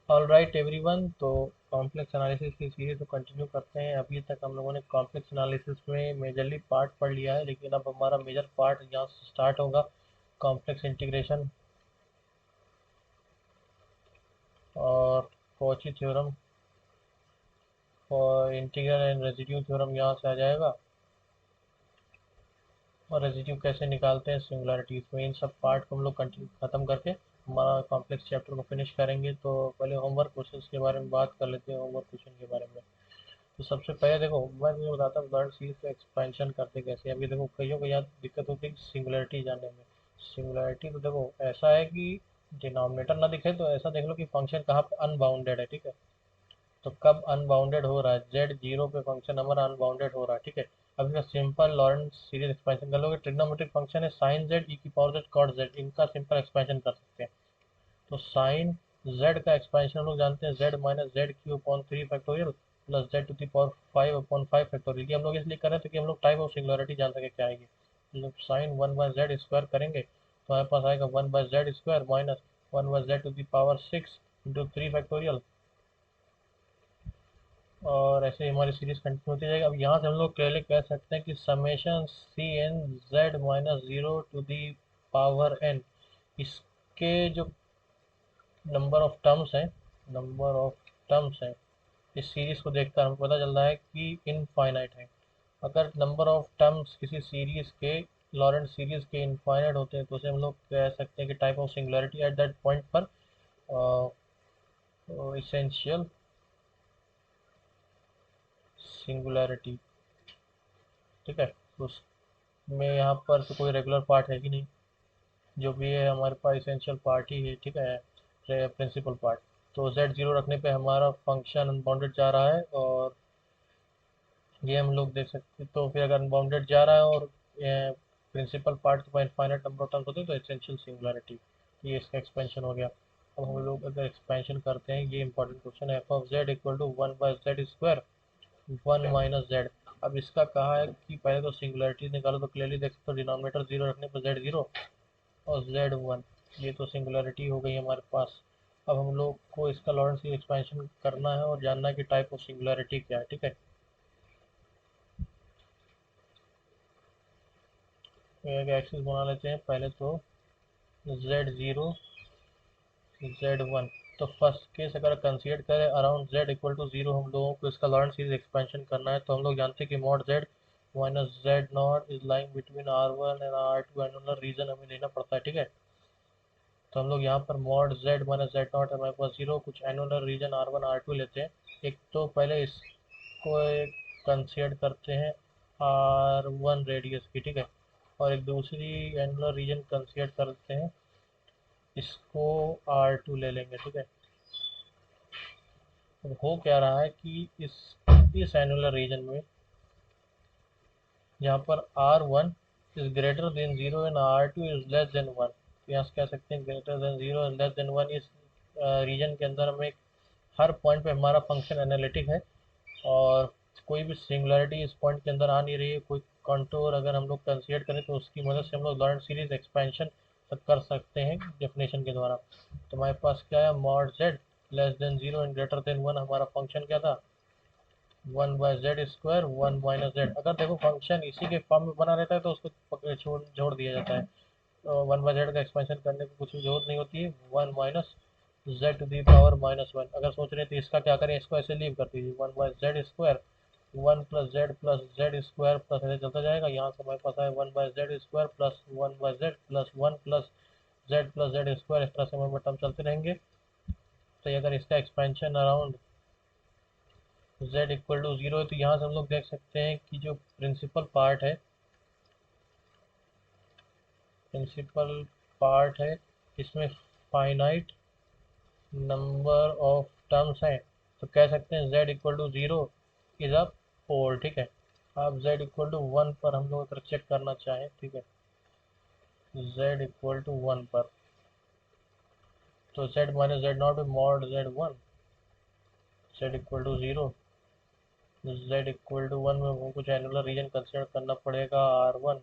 All right everyone, तो complex analysis की series को कंटिन्यू करते हैं। अभी तक हम लोगों ने कॉम्प्लेक्स एनालिसिस में मेजरली पार्ट पढ़ लिया है, लेकिन अब हमारा मेजर पार्ट यहाँ से स्टार्ट होगा। कॉम्प्लेक्स इंटीग्रेशन और कॉची थ्योरम और इंटीग्रल एंड रेजिड्यू थ्योरम यहाँ से आ जाएगा। और रेजिड्यू कैसे निकालते हैं सिंगुलरिटीज में, इन सब पार्ट को हम लोग कंटिन्यू खत्म करके हमारा कॉम्प्लेक्स चैप्टर को फिनिश करेंगे। तो पहले होमवर्क क्वेश्चन के बारे में बात कर लेते हैं। होमवर्क क्वेश्चन के बारे में तो सबसे पहले देखो, मैं तुम्हें बताता हूँ लॉरेंट सीरीज का एक्सपेंशन करते कैसे। अभी देखो कईयों को यहाँ दिक्कत होती है सिंगुलरिटी जानने में। सिंगुलरिटी तो देखो ऐसा है कि डिनोमिनेटर ना दिखे तो ऐसा देख लो कि फंक्शन कहाँ पे अनबाउंडेड है, ठीक है। तो कब अनबाउंडेड हो रहा है, जेड जीरो पे फंक्शन हमारा अनबाउंडेड हो रहा है, ठीक है। अब इसका सिंपल लॉरेंट सीरीज एक्सपेंशन कर लोगे। ट्रिग्नोमेट्रिक फंक्शन है साइन जेड ई की पावर जेड कॉट जेड, इनका सिंपल एक्सपेंशन कर सकते हैं। तो साइन जेड का एक्सपेंशन हम लोग जानते हैं, z minus z Q upon 3 factorial plus z to the power 5/5 factorial. ये हम लोग इसलिए कर रहे थे कि हम लोग टाइप ऑफ सिंगुलरिटी जान सके क्या आएगी। जब साइन 1/z² करेंगे तो हमारे पास आएगा 1/z² माइनस 1/z⁴ और ऐसे हमारी सीरीज कंटिन्यू होती जाएगी। अब यहाँ से हम लोग क्लियरली कह सकते हैं कि summation c n Z minus zero to the power n, इसके जो नंबर ऑफ टर्म्स है, नंबर ऑफ टर्म्स है इस सीरीज को देखकर हमें पता चल रहा है कि इनफाइनाइट है। अगर नंबर ऑफ टर्म्स किसी सीरीज के, लॉरेंट सीरीज के इनफाइनाइट होते हैं तो उसे हम लोग कह सकते हैं कि type of singularity at that point पर इसेंशियल सिंगुलरिटी, ठीक है। तो उसमें यहाँ पर तो कोई रेगुलर पार्ट है ही नहीं, जो भी है हमारे पास इसेंशियल पार्ट ही है, ठीक है, प्रिंसिपल पार्ट। तो जेड जीरो रखने पे हमारा फंक्शन अनबाउंडेड जा रहा है, और ये हम लोग देख सकते हैं। तो फिर अगर अनबाउंडेड जा रहा है और प्रिंसिपल पार्ट के पास इनफाइनाइट नंबर ऑफ टर्म्स होते हैं तो एसेंशियल सिंगुलरिटी, ये इसका एक्सपेंशन हो गया। अब हम लोग अगर एक्सपेंशन करते हैं, ये इंपॉर्टेंट क्वेश्चन है, f of z equal to 1/z², 1 - z। अब इसका कहा है कि पहले तो सिंगुलरिटी निकालो, तो क्लियरली देख सकते हो डिनोमिनेटर जीरो रखने पर जेड जीरो और z1, ये तो सिंगुलरिटी हो गई हमारे पास। अब हम लोग को इसका लॉरेंट एक्सपेंशन करना है और जानना है कि टाइप ऑफ सिंगुलरिटी क्या है, ठीक है। तो एक एक्सिस बना लेते हैं पहले तो, z0 z1। तो फर्स्ट केस अगर कंसीडर करें around z equal to zero, हम लोगों को इसका लॉरेंट सीरीज एक्सपेंशन करना है। तो हम लोग जानते हैं कि mod z minus z naught is lying between r1 and r2 annular region हमें लेना पड़ता है, ठीक है। तो हम लोग यहाँ पर mod z minus z not हमारे पास जीरो, कुछ एनुलर रीजन r1 r2 लेते हैं। एक तो पहले इसको कंसीडर करते हैं r1 रेडियस की, ठीक है, और एक दूसरी एनुलर रीजन कंसीडर करते हैं, इसको R2 ले लेंगे, ठीक है। अब हो क्या रहा है कि इस एनुलर रीजन में यहाँ पर R1 is greater than zero and R2 is less than one, तो यहाँ से कह सकते हैं greater than zero and less than one. इस रीजन के अंदर हमें हर पॉइंट पे हमारा फंक्शन एनालिटिक है, और कोई भी सिंगुलरिटी इस पॉइंट के अंदर आ नहीं रही है। कोई कंटूर अगर हम लोग कंसीडर करें तो उसकी मदद से हम लोग लॉरेंट सीरीज एक्सपेंशन कर सकते हैं डेफिनेशन के द्वारा। तो हमारे पास क्या है, mod Z less than zero and greater than one, हमारा फंक्शन क्या था, 1/z², 1 - z। अगर देखो फंक्शन इसी के फॉर्म में बना रहता है तो उसको जोड़ दिया जाता है। तो 1/z का एक्सपेंशन करने की कुछ जरूरत नहीं होती है, 1 - z⁴ -1। अगर सोच रहे थे इसका क्या करें, इसको ऐसे लीव कर दीजिए, 1/z², 1 + z + z² प्लस ऐसे चलता जाएगा। यहाँ से हमारे पास आए 1/z² plus 1/z plus 1 plus z+z², इस तरह से हमारे टर्म चलते रहेंगे। तो ये अगर इसका expansion around z equal to zero है, तो यहाँ से हम लोग देख सकते हैं कि जो प्रिंसिपल पार्ट है इसमें फाइनाइट नंबर ऑफ टर्म्स हैं। तो कह सकते हैं z equal to zero is a pole, ठीक है। अब z इक्वल टू वन पर हम लोग अगर चेक करना चाहें, ठीक है, z इक्वल टू वन पर, तो z minus Z naught mod z1, z equal to zero, z equal to one में वो कुछ एनुलर रीजन कंसिडर करना पड़ेगा, r1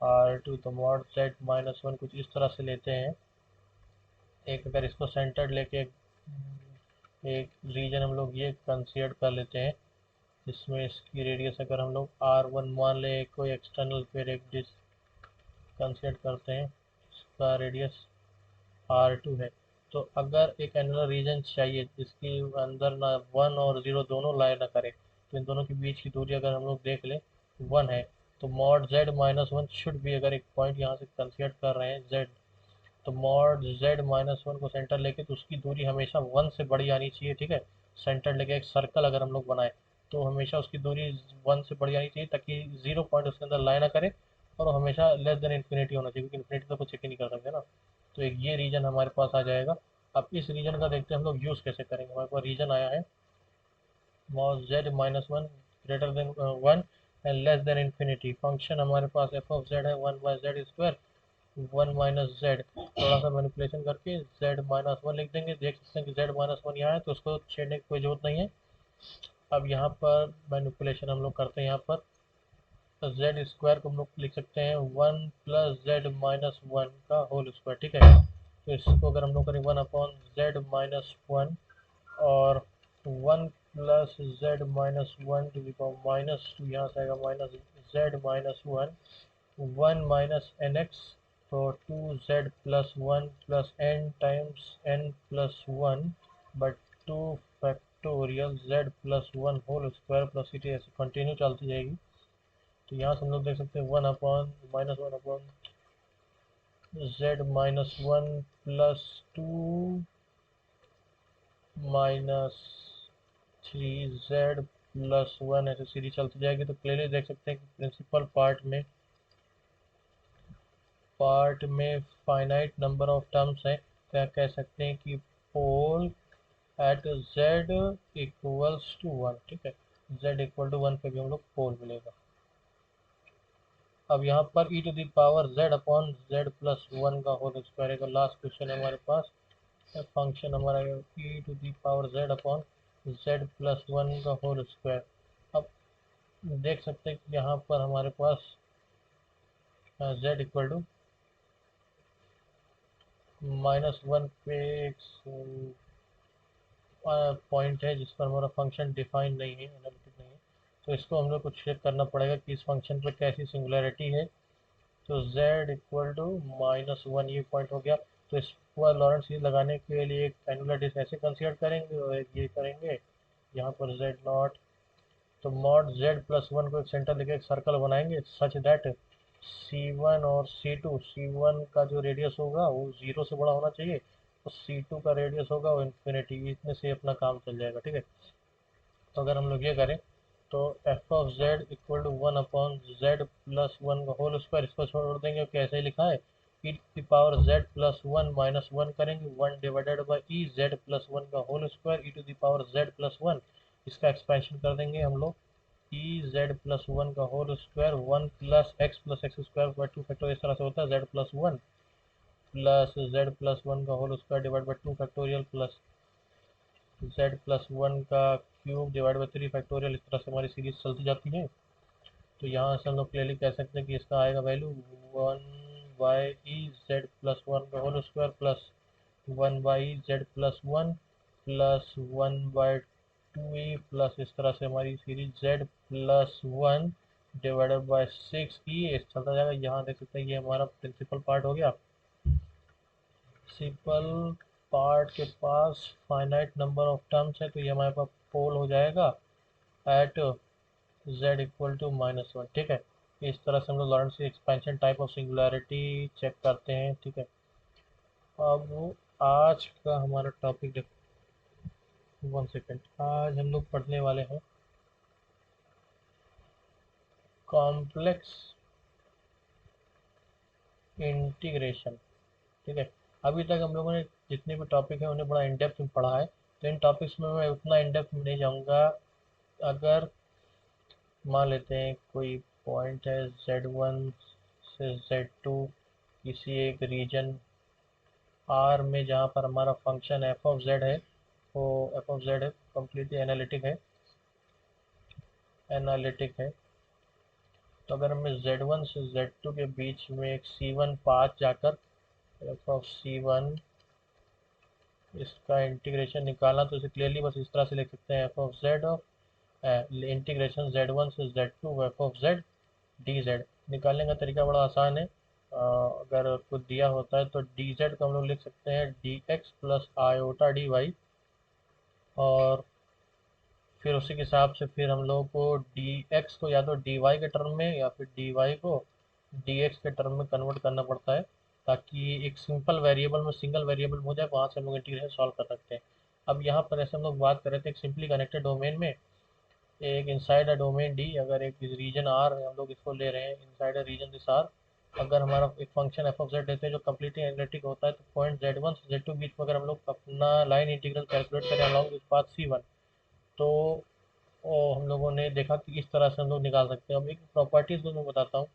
r2। तो मॉड z -1 कुछ इस तरह से लेते हैं। एक अगर इसको सेंटर्ड लेके एक रीजन हम लोग ये कंसीडर कर लेते हैं जिसमें इसकी रेडियस अगर हम लोग R1 मान लें, कोई एक्सटर्नल, फिर एक डिस कंसीडर करते हैं इसका रेडियस R2 है। तो अगर एक एनुलर रीजन चाहिए जिसके अंदर ना 1 और 0 दोनों लाई ना करे, तो इन दोनों के बीच की दूरी अगर हम लोग देख लें 1 है, तो mod z minus one should भी, अगर एक पॉइंट यहाँ से कंसीडर कर रहे हैं z, तो मॉड z माइनस वन को सेंटर लेके तो उसकी दूरी हमेशा 1 से बड़ी आनी चाहिए, ठीक है। सेंटर लेके एक सर्कल अगर हम लोग बनाए तो हमेशा उसकी दूरी 1 से बड़ी आनी चाहिए ताकि 0 पॉइंट उसके अंदर लाई ना करे, और वो हमेशा लेस देन इन्फिनिटी होना चाहिए, क्योंकि इन्फिनिटी तो कुछ चेक ही नहीं कर सकते ना। तो एक ये रीजन हमारे पास आ जाएगा। अब इस रीजन का देखते हैं हम लोग यूज़ कैसे करेंगे। हमारे पास रीजन आया है mod z minus one greater than 1 and less than infinity. Function हमारे पास एफ ऑफ जेड है 1/z², 1 माइनस जेड, थोड़ा सा मैनिपुलेशन करके z माइनस वन लिख देंगे। देख सकते हैं कि z माइनस वन यहाँ है, तो उसको छेड़ने की कोई जरूरत नहीं है। अब यहाँ पर मैनिपुलेशन हम लोग करते हैं। यहाँ पर तो जेड स्क्वायर को हम लोग लिख सकते हैं 1 प्लस जेड माइनस वन का होल स्क्वायर, ठीक है। तो इसको अगर हम लोग करें 1/z-1 और 1 plus z minus one to the power minus two, यहाँ से आएगा minus z minus one, 1 minus n x, तो 2z plus one plus n times n plus one but 2 factorial z plus one whole square plus c t, ऐसे continue चलती जाएगी। तो यहाँ से हम लोग देख सकते हैं 1/-1 z minus one plus 2 minus 3z plus one, ऐसे सीरीज चलती जाएगी। तो क्लियरली देख सकते हैं कि प्रिंसिपल पार्ट में फाइनाइट नंबर ऑफ टर्म्स हैं। क्या कह सकते हैं कि pole at z equals to one, ठीक है। z इक्वल टू वन पे भी हम लोग पोल मिलेगा। अब यहाँ पर e to the power z upon z plus one का होल स्क्वायर का लास्ट क्वेश्चन है हमारे पास। फंक्शन हमारा e to the power z upon z plus one का होल स्क्वायर। अब देख सकते हैं कि यहाँ पर हमारे पास z equal to minus one पे एक पॉइंट है जिस पर हमारा फंक्शन डिफाइन नहीं है, एनालिटिक नहीं है। तो इसको हम लोग को चेक करना पड़ेगा कि इस फंक्शन पर कैसी सिंगुलैरिटी है। तो z equal to minus one, ये पॉइंट हो गया। तो इस पर लॉरेंट सीरीज लगाने के लिए एक एनुलर डिस्क ऐसे कंसीडर करेंगे और एक ये करेंगे यहाँ पर z नॉट। तो मॉड z प्लस वन को एक सेंटर लेके एक सर्कल बनाएंगे सच दैट C1 और C1 का जो रेडियस होगा वो 0 से बड़ा होना चाहिए, और C2 का रेडियस होगा वो इन्फिनिटी, इतने से अपना काम चल जाएगा, ठीक है। तो अगर हम लोग ये करें तो F of z equal to 1/z+1 का होल स्क्वायर, इसको छोड़ देंगे कैसे ही लिखा है e की power z plus one minus one करेंगे, 1 divided by E Z plus one का whole square e to the power z plus one. इसका एक्सपेंशन कर देंगे हम लोग ई जेड प्लस वन का whole square 1 plus X square by two factorial, इस तरह से होता है z plus one plus Z plus one का whole square divide by two factorial plus Z plus one का cube divide by three factorial, इस तरह से हमारी सीरीज चलती जाती है। तो यहाँ से हम लोग क्लियरली कह सकते हैं कि इसका आएगा वैल्यू 1/e z+1 का whole square plus 1/z+1 plus 1/2e plus, इस तरह से हमारी series z plus one divided by 6e चलता जाएगा। यहाँ देख सकते हैं ये हमारा प्रिंसिपल पार्ट हो गया। प्रिंसिपल पार्ट के पास फाइनाइट नंबर ऑफ टर्म्स है, तो ये हमारे पास पोल हो जाएगा at z equal to minus one, ठीक है। इस तरह से हम लोग Laurent expansion type of singularity check करते हैं, ठीक है। अब आज का हमारा टॉपिक देखो, वन सेकेंड, आज हम लोग पढ़ने वाले हैं कॉम्प्लेक्स इंटीग्रेशन, ठीक है। अभी तक हम लोगों ने जितने भी टॉपिक है उन्हें बड़ा इन डेप्थ में पढ़ा है, तो इन टॉपिक्स में मैं उतना इन डेप्थ में नहीं जाऊँगा। अगर मान लेते हैं कोई पॉइंट है z1 से z2 किसी एक रीजन R में, जहाँ पर हमारा फंक्शन एफ ऑफ जेड है, वो एफ ऑफ जेड है, कम्प्लीटली एनालिटिक है। तो अगर हमें z1 से z2 के बीच में एक C1 पाथ जाकर एफ ऑफ C1 इसका इंटीग्रेशन निकालना तो इसे क्लियरली बस इस तरह से लिख सकते हैं, F of Z integration Z1 से Z2 f of Z D Z. निकालने का तरीका बड़ा आसान है। अगर कुछ दिया होता है तो डी जेड को हम लोग लिख सकते हैं d x plus iota d y, और फिर उसी के हिसाब से फिर हम लोग को डी एक्स को या तो डी वाई के टर्म में या फिर डी वाई को डी एक्स के टर्म में कन्वर्ट करना पड़ता है, ताकि एक सिंपल वेरिएबल में सिंगल वेरिएबल हो जाए, वहाँ से हम लोग इंटीग्रेशन सॉल्व कर सकते हैं। अब यहाँ पर ऐसे हम लोग बात कर रहे थे एक सिंपली कनेक्टेड डोमेन में, एक इनसाइड अ डोमेन डी, अगर एक रीजन आर हम लोग इसको ले रहे हैं inside a region this r, अगर हमारा एक फंक्शन एफ ऑफ जेड लेते हैं जो कम्प्लीटली एनालिटिक होता है, तो पॉइंट Z1 से Z2 बीच में अगर हम लोग अपना लाइन इंटीग्रल कैलकुलेट करें अलॉन्ग दिस पाथ C1, तो हम लोगों ने देखा कि इस तरह से हम लोग निकाल सकते हैं। अब एक प्रॉपर्टीज को मैं बताता हूँ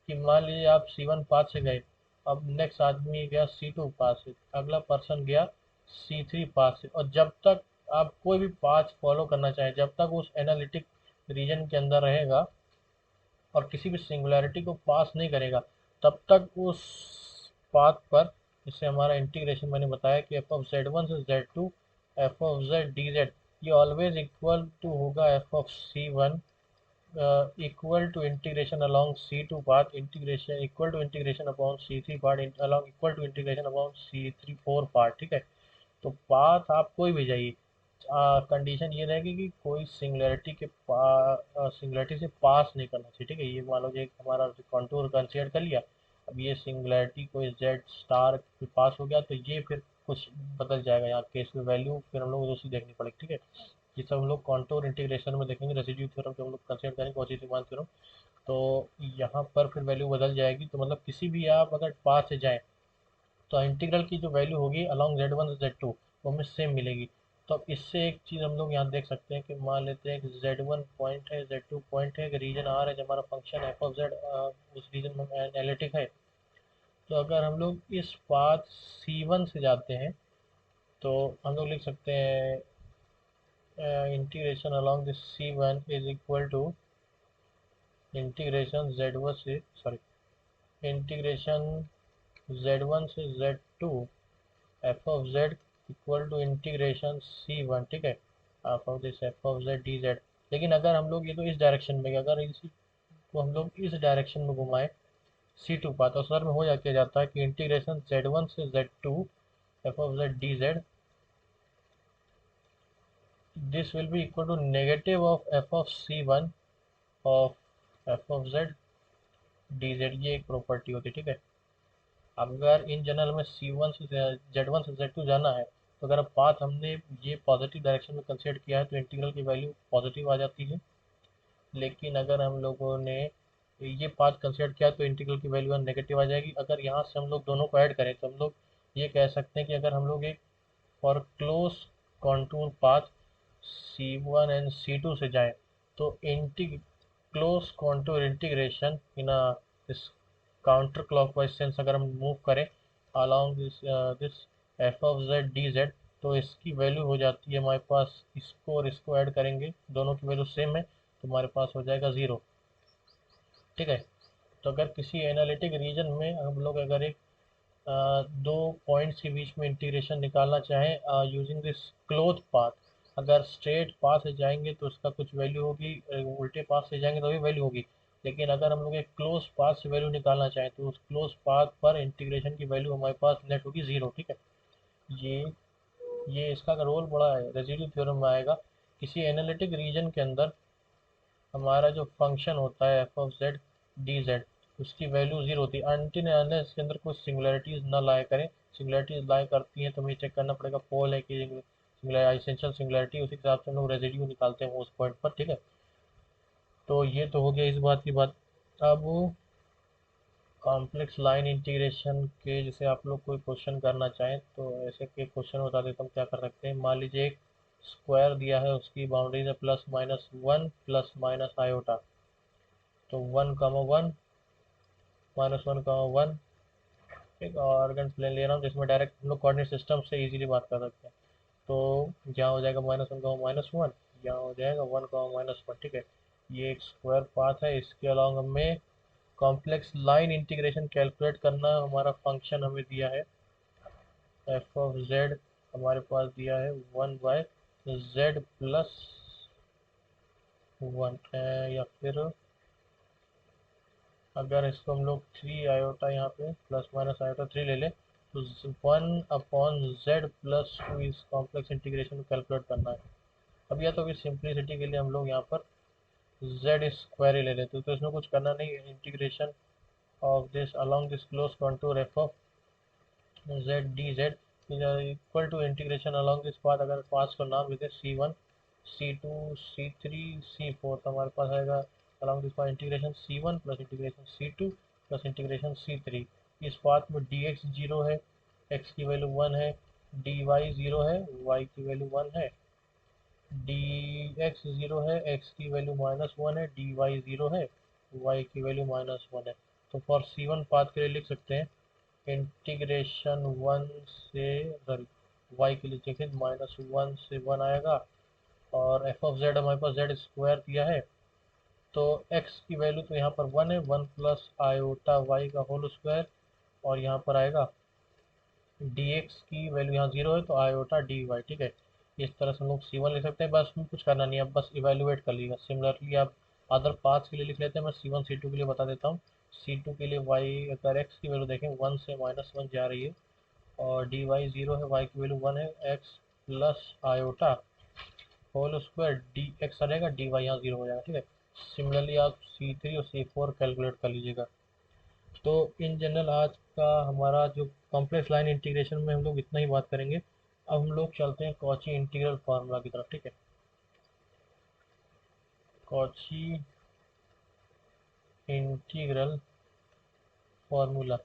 कि मान लीजिए आप C1 पाथ से गए, अब नेक्स्ट आदमी गया C2 पाथ से, अगला पर्सन गया C3 पाथ से, और जब तक आप कोई भी पाथ फॉलो करना चाहें, जब तक उस एनालिटिक रीजन के अंदर रहेगा और किसी भी सिंगुलैरिटी को पास नहीं करेगा, तब तक उस पाथ पर, इससे हमारा इंटीग्रेशन मैंने बताया कि एफ ऑफ Z1 से Z2 f of Z D z, ये ऑलवेज इक्वल टू होगा F of C1 equal to integration along C2 path integration equal to integration upon C3 part along equal to integration upon C3 4 part, ठीक है। तो path आप कोई भी जाइए, condition ये रहेगी कि कोई सिंगुलैरिटी के सिंगुलैरिटी से पास नहीं करना चाहिए, ठीक है। ये मान लो एक हमारा कॉन्टूर कंसीडर कर लिया, अब ये सिंगुलैरिटी कोई जेड स्टार के पास हो गया, तो ये फिर कुछ बदल जाएगा यहाँ केस में वैल्यू, फिर हम लोग दूसरी देखनी पड़ेगी, ठीक है। ये सब हम लोग कॉन्टूर इंटीग्रेशन में देखेंगे, रेसिड्यू थ्योरम जब हम लोग कंसीडर करेंगे कौची रीमान थ्योरम, तो यहाँ पर फिर वैल्यू बदल जाएगी। तो मतलब किसी भी आप अगर पाथ से जाएँ, तो इंटीग्रल की जो वैल्यू होगी अलॉन्ग Z1 से Z2 वो हमें सेम मिलेगी। तो अब इससे एक चीज़ हम लोग यहाँ देख सकते हैं कि मान लेते हैं कि Z1 पॉइंट है, Z2 पॉइंट है, कि रीजन R है जो हमारा फंक्शन एफ ऑफ जेड उस रीजन में एनालिटिक है। तो अगर हम लोग इस पाथ C1 से जाते हैं, तो हम लोग लिख सकते हैं integration along this C1 is equal to integration Z1 से सॉरी इंटीग्रेशन Z1 से Z2 f of z equal to integration C1, ठीक है, half of this F of Z D z. लेकिन अगर हम लोग ये तो इस डायरेक्शन में, अगर इसी को हम लोग इस डायरेक्शन में घुमाएं C2 पाथ, तो सर में हो क्या जाता है कि इंटीग्रेशन Z1 से Z2 f of Z D z, this will be equal to negative of F of C1 of F of Z D z. ये एक प्रॉपर्टी होती है, ठीक है। अगर इन जनरल में C1 से Z1 से Z2 जाना है, तो अगर पाथ हमने ये पॉजिटिव डायरेक्शन में कंसीडर किया है, तो इंटीग्रल की वैल्यू पॉजिटिव आ जाती है। लेकिन अगर हम लोगों ने ये पाथ कंसीडर किया तो इंटीग्रल की वैल्यू नेगेटिव आ जाएगी। अगर यहाँ से हम लोग दोनों को ऐड करें, तो हम लोग ये कह सकते हैं कि अगर हम लोग एक for close contour path C1 and C2 से जाएं, तो इंटीग close contour integration in this counter clockwise sense अगर हम मूव करें along this F of Z D Z, तो इसकी वैल्यू हो जाती है हमारे पास, इसको और इसको ऐड करेंगे, दोनों की वैल्यू सेम है, तो हमारे पास हो जाएगा ज़ीरो, ठीक है। तो अगर किसी एनालिटिक रीजन में हम लोग अगर एक दो पॉइंट्स के बीच में इंटीग्रेशन निकालना चाहें यूजिंग दिस क्लोज पाथ, अगर स्ट्रेट पाथ से जाएंगे तो उसका कुछ वैल्यू होगी, उल्टे पाथ से जाएंगे तो भी वैल्यू होगी। लेकिन अगर हम लोग एक क्लोज पाथ से वैल्यू निकालना चाहें, तो उस क्लोज पाथ पर इंटीग्रेशन की वैल्यू हमारे पास नेट होगी ज़ीरो, ठीक है। ये ये इसका रोल बड़ा है, रेसिड्यू थ्योरम में आएगा। किसी एनालिटिक रीजन के अंदर हमारा जो फंक्शन होता है f of Z D Z, उसकी वैल्यू जीरो होती है अनटिल अनलेस इसके अंदर कुछ सिंगुलैरिटीज ना लाए करें। सिंगुलैरिटीज लाए करती हैं तो हमें चेक करना पड़ेगा पोल है कि एसेंशियल सिंगुलैरिटी, उसी हिसाब से हम लोग रेजिड्यू निकालते हैं उस पॉइंट पर, ठीक है। तो ये तो हो गया इस बात की बात। अब कॉम्प्लेक्स लाइन इंटीग्रेशन के जैसे आप लोग कोई क्वेश्चन करना चाहें, तो ऐसे के क्वेश्चन बता देता हूँ क्या कर सकते हैं। मान लीजिए एक स्क्वायर दिया है, उसकी बाउंड्रीज है plus minus one plus minus iota, तो one comma one minus one comma one, एक ऑर्गन प्लेन ले रहा हूँ जिसमें डायरेक्ट हम लोग कोऑर्डिनेट सिस्टम से इजीली बात कर सकते हैं। तो यहाँ हो जाएगा minus one comma minus one, यहाँ हो जाएगा वन कामा माइनस वन, ठीक है। ये एक स्क्वायर पाथ है, इसके अलावा हमें कॉम्प्लेक्स लाइन इंटीग्रेशन कैलकुलेट करना, हमारा फंक्शन हमें दिया है एफ ऑफ जेड हमारे पास दिया है 1/z+1 या फिर अगर इसको हम लोग 3 यहाँ पे प्लस माइनस आयोटा 3 ले लें तो 1/z+2 इस कॉम्प्लेक्स इंटीग्रेशन को कैलकुलेट करना है। अब या तो फिर सिंप्लिसिटी के लिए हम लोग यहाँ पर z स्क्वायर ही ले लेते, तो इसमें कुछ करना नहीं है। Integration of this along this close contour f of z dz equal to integration along this path. अगर पाथ को नाम देते c1 c2 c3 c4 तो हमारे पास आएगा along this path integration c1 plus integration c2 plus integration c3। इस path में dx 0 है, x की वैल्यू 1 है, dy 0 है, y की वैल्यू 1 है, dx 0 है, x की वैल्यू -1 है, dy 0 है, y की वैल्यू -1 है। तो फॉर c1 पाथ के लिए लिख सकते हैं इंटीग्रेशन 1 से y के लिए देखें -1 से 1 आएगा, और एफ ऑफ जेड हमारे पास जेड स्क्वायर दिया है, तो x की वैल्यू तो यहाँ पर 1 है, 1 प्लस आयोटा वाई का होल स्क्वायर, और यहाँ पर आएगा dx की वैल्यू यहाँ 0 है तो आयोटा dy। ठीक है, इस तरह से हम लोग c1 लिख सकते हैं। बस कुछ करना नहीं है, अब बस इवेल्युएट कर लीजिएगा। सिमिलरली आप अदर पाथ्स के लिए लिख लेते हैं। मैं c1 c2 के लिए बता देता हूँ। c2 के लिए y अगर x की वैल्यू देखें 1 से -1 जा रही है, और dy 0 है, y की वैल्यू 1 है, x plus iota whole square D X आ जाएगा, dy यहाँ 0 हो जाएगा। ठीक है, सिमिलरली आप c3 और c4 कैलकुलेट कर लीजिएगा। तो इन जनरल आज का हमारा जो कॉम्प्लेक्स लाइन इंटीग्रेशन में हम लोग इतना ही बात करेंगे। अब हम लोग चलते हैं कॉची इंटीग्रल फार्मूला की तरफ। ठीक है, Cauchy integral formula.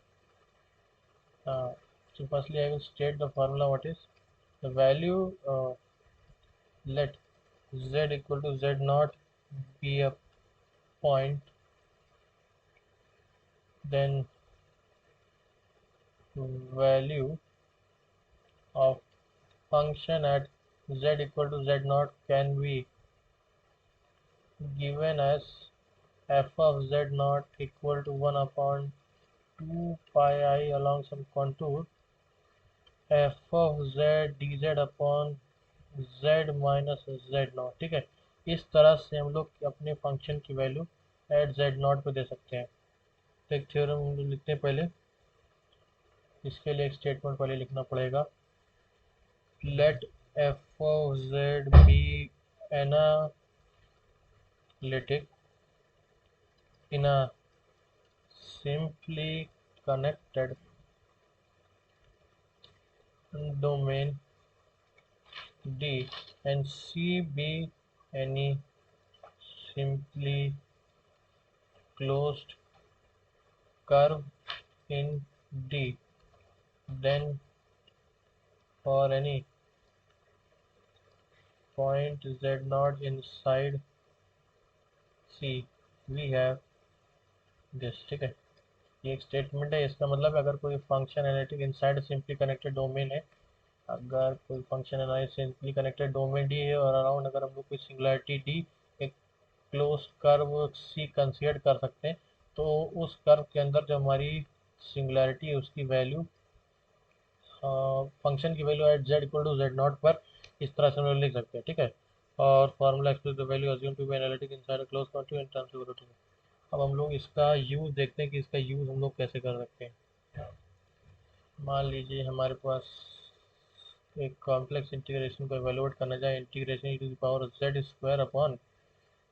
So firstly I will state the formula. What is the value, let z equal to z naught be a point, then value of function at z equal to z naught can be given as f of z naught equal to 1 upon 2 pi I along some contour f of z dz upon z minus z not. ठीक है, इस तरह से हम लोग अपने function की value eight z not पे दे सकते हैं। तो एक थ्योरम हम लोग लिखते हैं पहले। इसके लिए एक स्टेटमेंट पहले लिखना पड़ेगा। Let f of z be analytic in a simply connected domain D and C be any simply closed curve in D, then for any point z naught inside C we have this। ठीक है, ये एक statement है। इसका मतलब अगर कोई function analytic inside simply connected domain है, अगर कोई function analytic simply connected domain D है और अराउंड अगर हम लोग कोई सिंगुलरिटी डी एक क्लोज कर्व सी कंसीडर कर सकते हैं, तो उस कर्व के अंदर जो हमारी सिंगुलरिटी है उसकी वैल्यू, फंक्शन की value at Z equal to z naught पर इस तरह से हम लोग लिख सकते हैं। ठीक है, और formula express the value assume to be analytic inside close country in terms of rotation. अब हम लोग इसका यूज़ देखते हैं कि इसका यूज़ हम लोग कैसे कर सकते हैं। मान लीजिए हमारे पास एक कॉम्प्लेक्स इंटीग्रेशन को एवेलुएट करना जाए, integration e to the power z square upon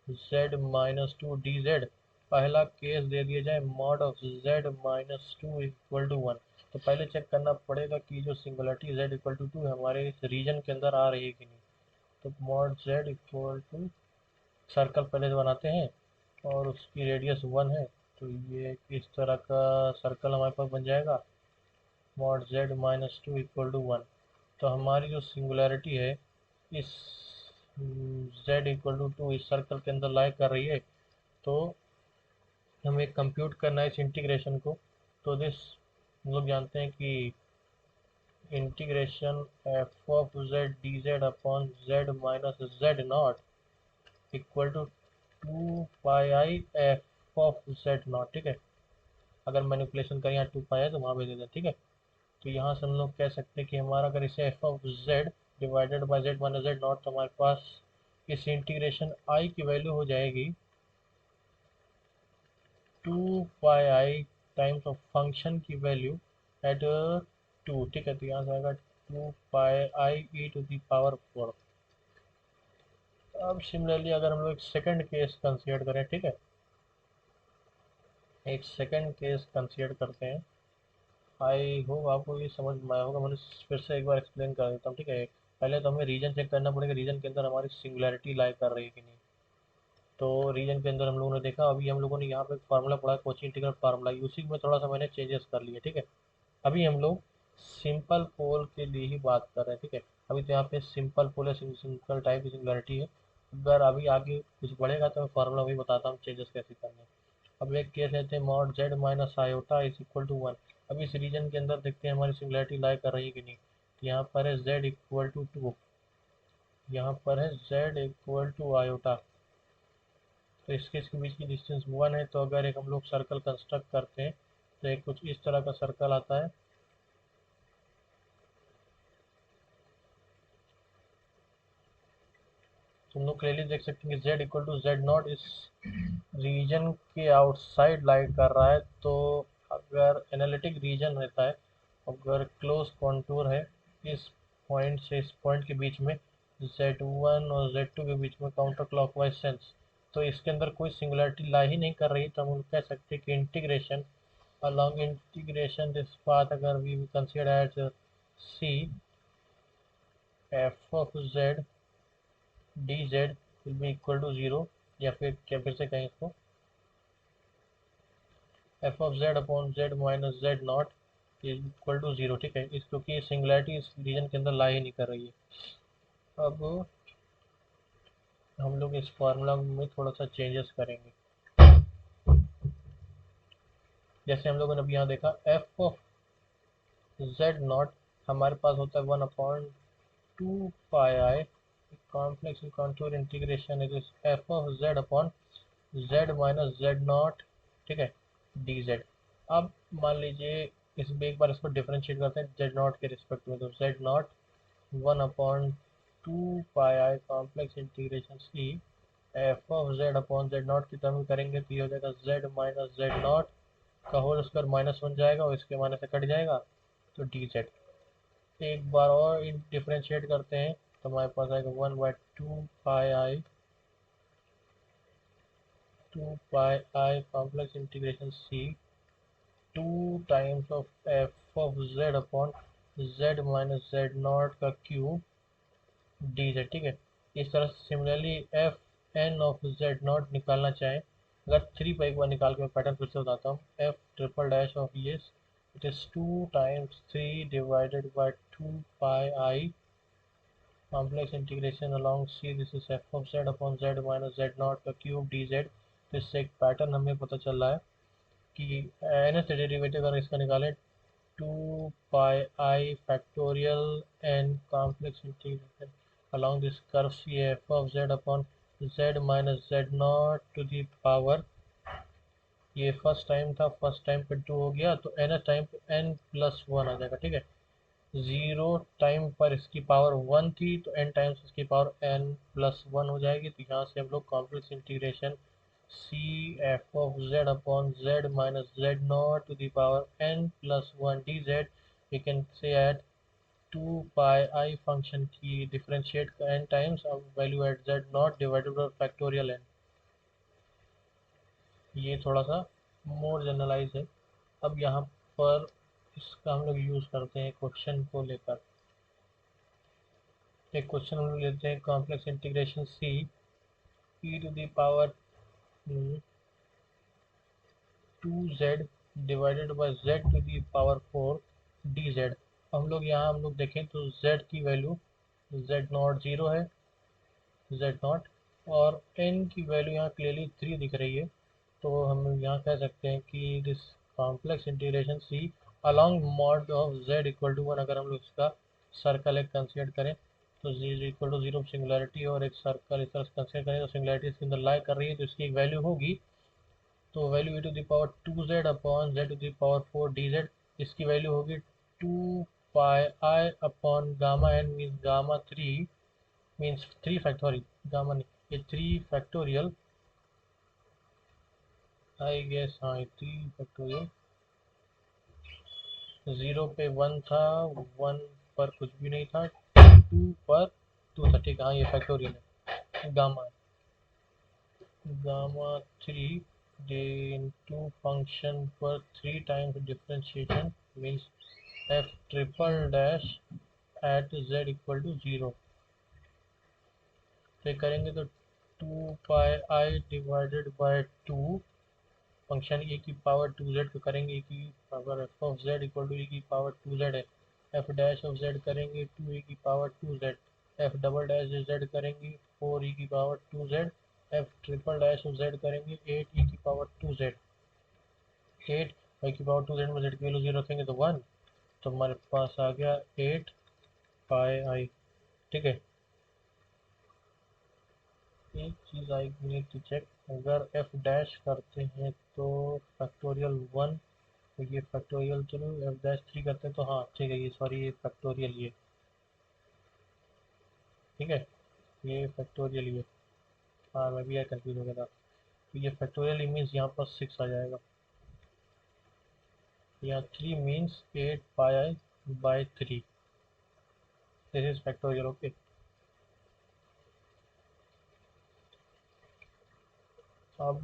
Z minus two d z. पहला केस दे दिया जाए mod of z minus two equal to 1। तो पहले चेक करना पड़ेगा कि जो सिंगुलरिटी z इक्वल टू 2 है हमारे इस रीजन के अंदर आ रही है कि नहीं। तो mod z equal to circle पहले बनाते हैं, और उसकी रेडियस 1 है, तो ये इस तरह का सर्कल हमारे पास बन जाएगा mod z minus two equal to 1। तो हमारी जो सिंगुलरिटी है इस z इक्वल टू 2 इस सर्कल के अंदर लाई कर रही है, तो हमें कंप्यूट करना है इस इंटीग्रेशन को। तो दिस हम लोग जानते हैं कि integration f of Z D z upon Z minus Z naught equal to 2 pi f of Z naught. ठीक है, अगर मैनिपुलेशन करें यहाँ 2 पाई है तो वहाँ पे दे दें। ठीक है, तो यहाँ से हम लोग कह सकते हैं कि हमारा अगर इसे F of Z divided by Z minus Z not, तो हमारे पास इस इंटीग्रेशन आई की वैल्यू हो जाएगी 2 पाई टाइम्स ऑफ फंक्शन की वैल्यू एट 2, ठीक है। तो यहाँ से आएगा 2 पाई ई टू दी पावर 4। अब सिमिलरली अगर हम लोग एक सेकंड केस कंसीडर करें, ठीक है, एक सेकंड केस कंसीडर करते हैं। आई होप आपको ये समझ में आया होगा, मैंने फिर से एक बार एक्सप्लेन कर देता हूँ, ठीक है। पहले तो हमें रीजन चेक करना पड़ेगा, रीजन के अंदर हमारी सिंगुलैरिटी लाई कर रही है कि नहीं। तो रीजन के अंदर हम लोगों ने देखा, अभी हम लोगों ने यहाँ पे एक फार्मूला पढ़ा, कोची इंटीग्रल फार्मूला, उसी में थोड़ा सा मैंने चेंजेस कर लिए, ठीक है। अभी हम लोग सिंपल पोल के लिए ही बात कर रहे हैं, ठीक है। अभी तो यहाँ पे सिंपल पोल है, सिंपल टाइप की सिंगुलैरिटी है। अगर अभी आगे कुछ बढ़ेगा तो मैं फार्मूला भी बताता हूँ चेंजेस कैसे करने हैं। अब एक केस लेते हैं, mod z minus iota is equal to 1। अब इस रीजन के अंदर देखते हैं हमारी सिंगुलैरिटी लाई कर रही है कि नहीं। तो यहाँ पर है जेड इक्वल टू 2, यहाँ पर है जेड इक्वल टू आयोटा, तो इसके बीच की डिस्टेंस 1 है। तो अगर एक हम लोग सर्कल कंस्ट्रक्ट करते हैं तो एक कुछ इस तरह का सर्कल आता है। तुम लोग क्लियरली देख सकते हैं कि z equal to z naught इस रीजन के आउटसाइड लाई कर रहा है। तो अगर एनालिटिक रीजन रहता है, अगर क्लोज कॉन्टूर है इस पॉइंट से इस पॉइंट के बीच में, z1 और z2 के बीच में काउंटर क्लॉकवाइज सेंस, तो इसके अंदर कोई सिंगुलरिटी ला ही नहीं कर रही। तो हम कह सकते हैं कि integration along integration this path, अगर we consider as c f of z dz will be equal to 0, या फिर से कहें इसको f of z upon z minus z naught is equal to 0, ठीक है। इस क्योंकि सिंगुलरिटी इस रीजन के अंदर ला ही नहीं कर रही है। अब हम लोग इस फार्मूला में थोड़ा सा चेंजेस करेंगे। जैसे हम लोगों ने अभी यहाँ देखा f ऑफ z नॉट हमारे पास होता है 1 upon 2 pi complex contour integration is f of z upon z minus z not, ठीक है, dz। अब मान लीजिए इस एक बार इसको डिफरेंशिएट करते हैं z नॉट के रिस्पेक्ट में, तो z naught 1 upon 2 pi complex integration c f of z upon z naught की टर्म में करेंगे तो ये हो जाएगा z माइनस z नॉट का होल स्क्वायर -1 जाएगा और इसके माइनस से कट जाएगा, तो dz। एक बार और डिफरेंशिएट करते हैं तो हमारे पास आएगा 1/2 pi 2 pi complex integration C 2 times of F of Z upon Z minus Z not का क्यूब डी जेड, ठीक है। इस तरह से similarly F N of Z not निकालना चाहें, अगर 3 पाई एक बार निकाल के पैटर्न फिर से बताता हूँ, F triple dash of yes it is 2 times 3 divided by 2 pi complex integration along see this is F of Z upon Z minus Z not का क्यूब डी जेड। तो इससे एक पैटर्न हमें पता चल रहा है कि एन एस डेरिवेटिव अगर इसका निकालें 2 pi factorial N complex integration along this curve c f of z upon z minus z naught to the power, ये फर्स्ट टाइम था, फर्स्ट टाइम पे 2 हो गया तो एन टाइम पे n+1 आ जाएगा, ठीक है। 0 टाइम पर इसकी पावर 1 थी तो n टाइम्स इसकी पावर n+1 हो जाएगी। तो यहाँ से हम लोग complex integration c f of Z upon Z minus Z not to the power n+1 d z we can say at 2 pi function की डिफरेंशिएट n टाइम्स, अब value at z naught divided by factorial n। ये थोड़ा सा मोर generalise है। अब यहाँ पर इसका हम लोग यूज़ करते हैं क्वेश्चन को लेकर। एक क्वेश्चन हम लोग लेते हैं, complex integration c e to the power 2z divided by z to the power 4 dz। हम लोग यहाँ हम लोग देखें तो z की वैल्यू z नॉट 0 है, z नॉट, और n की वैल्यू यहाँ क्लियरली 3 दिख रही है। तो हम यहाँ कह सकते हैं कि this complex integration c along mod of z equal to 1, अगर हम लोग इसका सर्कल एक कंसिडर करें तो z इक्वल टू 0 सिंगुलरिटी और एक सर्कल इस तरह से कंसिडर करें तो सिंगुलरिटी इसके अंदर लाई कर रही है, तो इसकी एक वैल्यू होगी, तो value e to the power 2z upon z to the power 4 dz, इसकी वैल्यू होगी 2 pi I upon gamma n means gamma 3 means 3 factorial gamma नहीं ये 3 factorial I guess हाँ 3 factorial 0 पे 1 था 1 पर कुछ भी नहीं था 2 पर 2 था ठीक है हाँ ये फैक्टोरियल है गामा 3 into function पर 3 times differentiation means f triple dash at z equal to 0 तो करेंगे तो 2 pi I divided by 2 function e की पावर 2z को करेंगे e की power f of z equal to e की पावर 2z है f डैश ऑफ z करेंगे 2 e की power 2z f double dash z करेंगे 4 e की power 2z f triple dash of z करेंगे 8 e की पावर 2z 8 y की power 2z में z की वैल्यू 0 रखेंगे तो 1 तो हमारे पास आ गया 8 पाई आई ठीक है। एक चीज़ आई नीड टू चेक अगर f डैश करते हैं तो फैक्टोरियल 1 तो ये फैक्टोरियल चलो एफ डैश 3 करते हैं तो हाँ ठीक है ये सॉरी ये फैक्टोरियल ये ठीक है ये फैक्टोरियल ये हाँ मैं भी यार कंफ्यूज हो गया था तो ये फैक्टोरियल मीन्स यहाँ पर 6 आ जाएगा यहाँ 3 means 8 pi I by 3 this is factorial okay. अब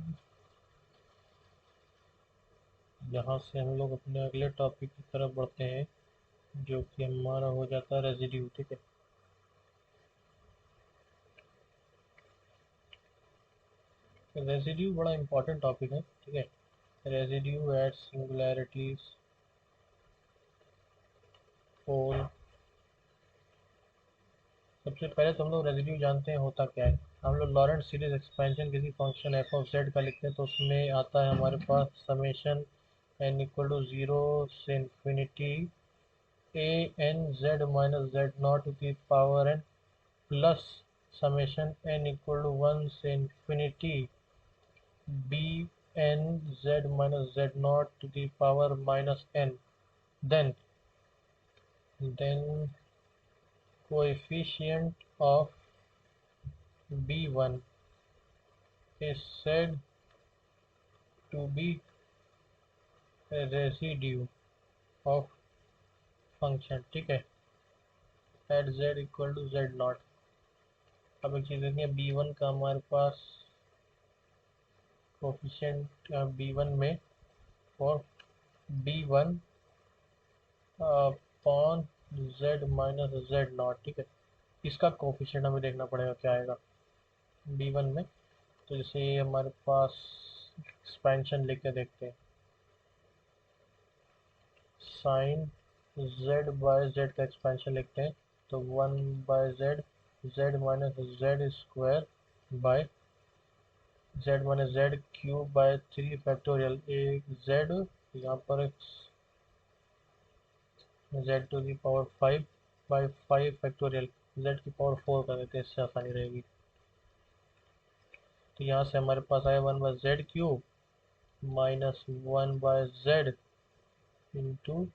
यहाँ से हम लोग अपने अगले टॉपिक की तरफ बढ़ते हैं जो कि हमारा हो जाता है रेजिड्यू ठीक है। रेजिड्यू बड़ा इंपॉर्टेंट टॉपिक है ठीक है। रेजिड्यू एट सिंगुलैरिटीज फोर सबसे पहले तो हम लोग रेजिड्यू जानते हैं होता क्या है। हम लोग लॉरेंट सीरीज एक्सपेंशन किसी फंक्शन एफ ऑफ जेड का लिखते हैं तो उसमें आता है हमारे पास summation N equal to zero से infinity A N Z minus Z not to the power N plus summation N equal to 1 से infinity B N Z minus Z not to the power minus N then then coefficient of b1 is said to be a residue of function ठीक है at z equal to z naught. अब एक चीज़ देखिए b1 का हमारे पास coefficient b1 में और b1 upon z minus z not ठीक है इसका कोफिशिएंट हमें देखना पड़ेगा क्या आएगा b1 में। तो जैसे ये हमारे पास एक्सपेंशन लेके देखते हैं साइन z बाय z का एक्सपेंशन लिखते हैं तो 1 by z z minus z square by z minus z cube by 3 factorial एक z यहाँ पर z to the power 5 by 5 factorial z की पावर 4 कर देते हैं इससे आसानी रहेगी। तो यहाँ से हमारे पास आया 1 by z cube minus 1 by z into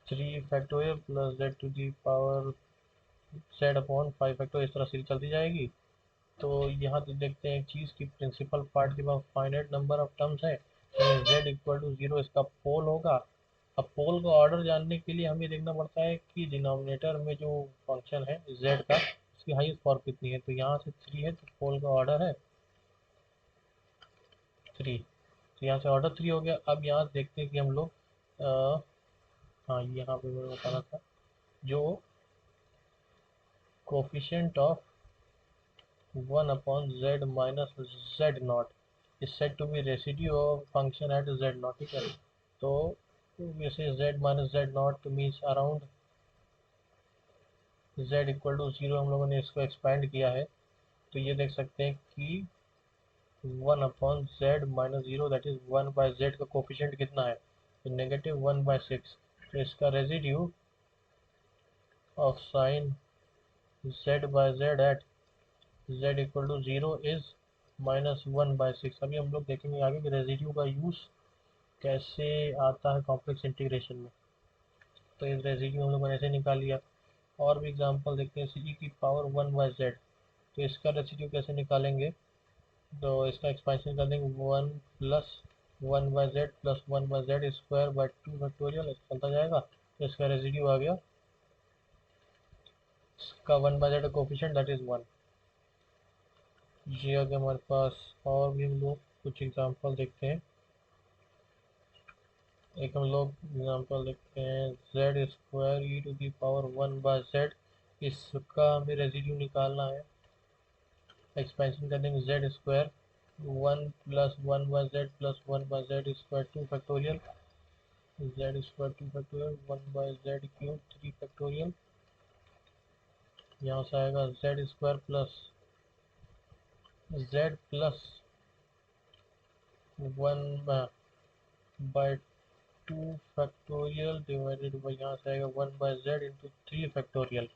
3 factorial plus z to the power z upon 5 factorial इस तरह सीरीज चलती जाएगी। तो यहाँ तो देखते हैं एक चीज़ की प्रिंसिपल पार्ट के पास फाइनाइट नंबर ऑफ टर्म्स है z इक्वल टू 0 इसका पोल होगा। अब पोल का ऑर्डर जानने के लिए हमें देखना पड़ता है कि डिनोमिनेटर में जो फंक्शन है z का उसकी हाईएस्ट फॉर्म कितनी है तो यहाँ से 3 है तो पोल का ऑर्डर है 3 तो यहाँ से ऑर्डर 3 हो गया। अब यहाँ देखते हैं कि हम लोग हाँ यहाँ पे मैंने बताना था जो coefficient of 1 upon z minus z naught is said to be residue of function at z naught ठीक है। तो वैसे z minus z naught means around z equal to 0 हम लोगों ने इसको एक्सपेंड किया है तो ये देख सकते हैं कि 1 upon z minus 0 that is 1 by z का कोफिशिएंट कितना है तो नेगेटिव 1/6 तो इसका residue of sine z by z at z equal to 0 is -1/6। अभी हम लोग देखेंगे आगे कि रेजिड्यू का यूज कैसे आता है कॉम्प्लेक्स इंटीग्रेशन में। तो इस रेसिड्यू हम लोगों ने ऐसे निकाल लिया। और भी एग्जांपल देखते हैं, सी की पावर 1/z। तो इसका रेसिड्यू कैसे निकालेंगे, तो इसका एक्सपेंशन कर देंगे 1 plus 1/z plus 1/z square by 2 factorial, चलता जाएगा। तो इसका रेसिड्यू आ गया, इसका 1/z का कोफिशिएंट दैट इज 1। ये आ गया हमारे पास। और भी हम लोग कुछ एग्जांपल देखते हैं। एक हम लोग एग्जांपल देखते हैं, z square e to the power 1/z। इसका हमें रेसिड्यू निकालना है। एक्सपेंशन कर देंगे z square 1 plus 1/z plus 1/z square 2 factorial, z square 2 factorial 1/z cube 3 factorial. यहाँ से आएगा z square plus Z plus 1/2 factorial divided by, यहाँ से आएगा 1/z इंटू 3 फैक्टोरियल।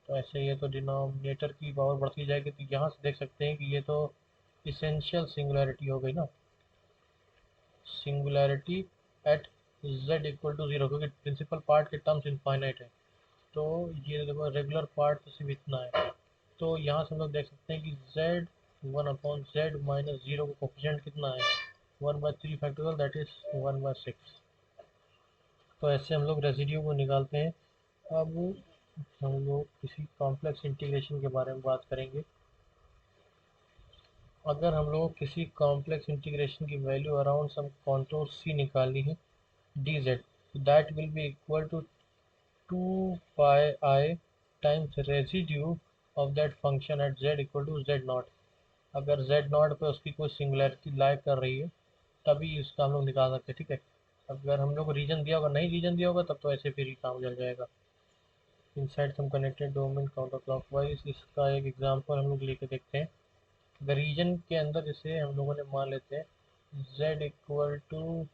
तो ऐसे ये तो डिनोमिनेटर की पावर बढ़ती जाएगी। तो यहाँ से देख सकते हैं कि ये तो इसेंशियल सिंगुलैरिटी हो गई ना, singularity at z equal to 0, क्योंकि प्रिंसिपल पार्ट के टर्म्स इनफाइनाइट है। तो ये देखो रेगुलर पार्ट तो सिर्फ इतना है। तो यहाँ से हम लोग देख सकते हैं कि z 1/z माइनस 0 का कोफिशिएंट कितना है, 1/3 फैक्टोरियल दैट इज 1/6। तो ऐसे हम लोग रेसिड्यू को निकालते हैं। अब हम लोग किसी कॉम्प्लेक्स इंटीग्रेशन के बारे में बात करेंगे। अगर हम लोग किसी कॉम्प्लेक्स इंटीग्रेशन की वैल्यू अराउंड सम कॉन्टूर सी निकालनी है dz, that will be equal to 2 pi times residue of that function at z equal to z naught. अगर z नॉट पे उसकी कोई सिंगुलैरिटी लाई कर रही है तभी इसका हम लोग निकाल सकते हैं, ठीक है। अगर हम लोग को रीजन दिया होगा, नहीं रीजन दिया होगा, तब तो ऐसे फिर ही काम चल जाएगा। इनसाइड सम कनेक्टेड डोमेन काउंटर क्लॉकवाइज, इसका एक एग्जांपल हम लोग लेके देखते हैं। अगर रीजन के अंदर जैसे हम लोगों ने मान लेते हैं z equal to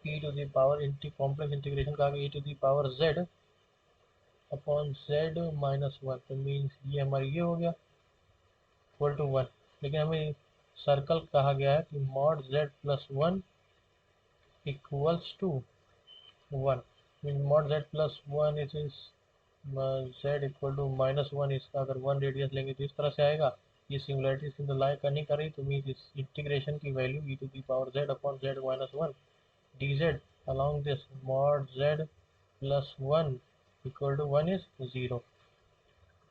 e to the power complex integration का आगे e to the power z upon z minus 1, तो मीन्स ये हमारी ये हो गया इक्वल टू 1। लेकिन हमें सर्कल कहा गया है कि mod z plus 1 equals to 1, mean mod z plus 1 is z equal to minus 1। इसका अगर 1 रेडियस लेंगे तो इस तरह से आएगा। ये सिंगुलैरिटी इसके अंदर लाई करनी कर रही, तो मीन इस इंटीग्रेशन की value e to the power z upon z minus 1 dz along this mod z plus 1 equal to 1 is 0।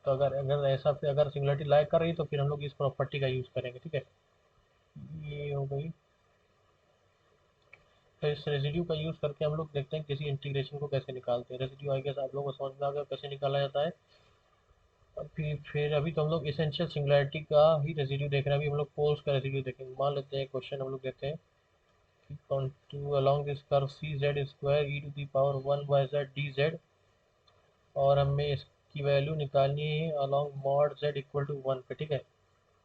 तो अगर अगर ऐसा फिर अगर सिंगुलैरिटी लाई कर रही तो फिर हम लोग इस प्रॉपर्टी का यूज़ करेंगे, ठीक है। ये हो गई। तो इस रेसिड्यू का यूज़ करके हम लोग देखते हैं किसी इंटीग्रेशन को कैसे निकालते हैं। रेसिड्यू आई गेस आप लोगों को समझ में आ गया कैसे निकाला जाता है। फिर अभी तो हम लोग इसेंशियल सिंगुलैरिटी का ही रेसिड्यू देख रहे हैं। अभी हम लोग पोल्स का रेसिड्यू देखेंगे। मान लेते हैं क्वेश्चन हम लोग देते हैं कि along this curve c z square e to the power 1/z dz, और हमें इसकी वैल्यू निकालनी है along mod z equal to 1 पे, ठीक है।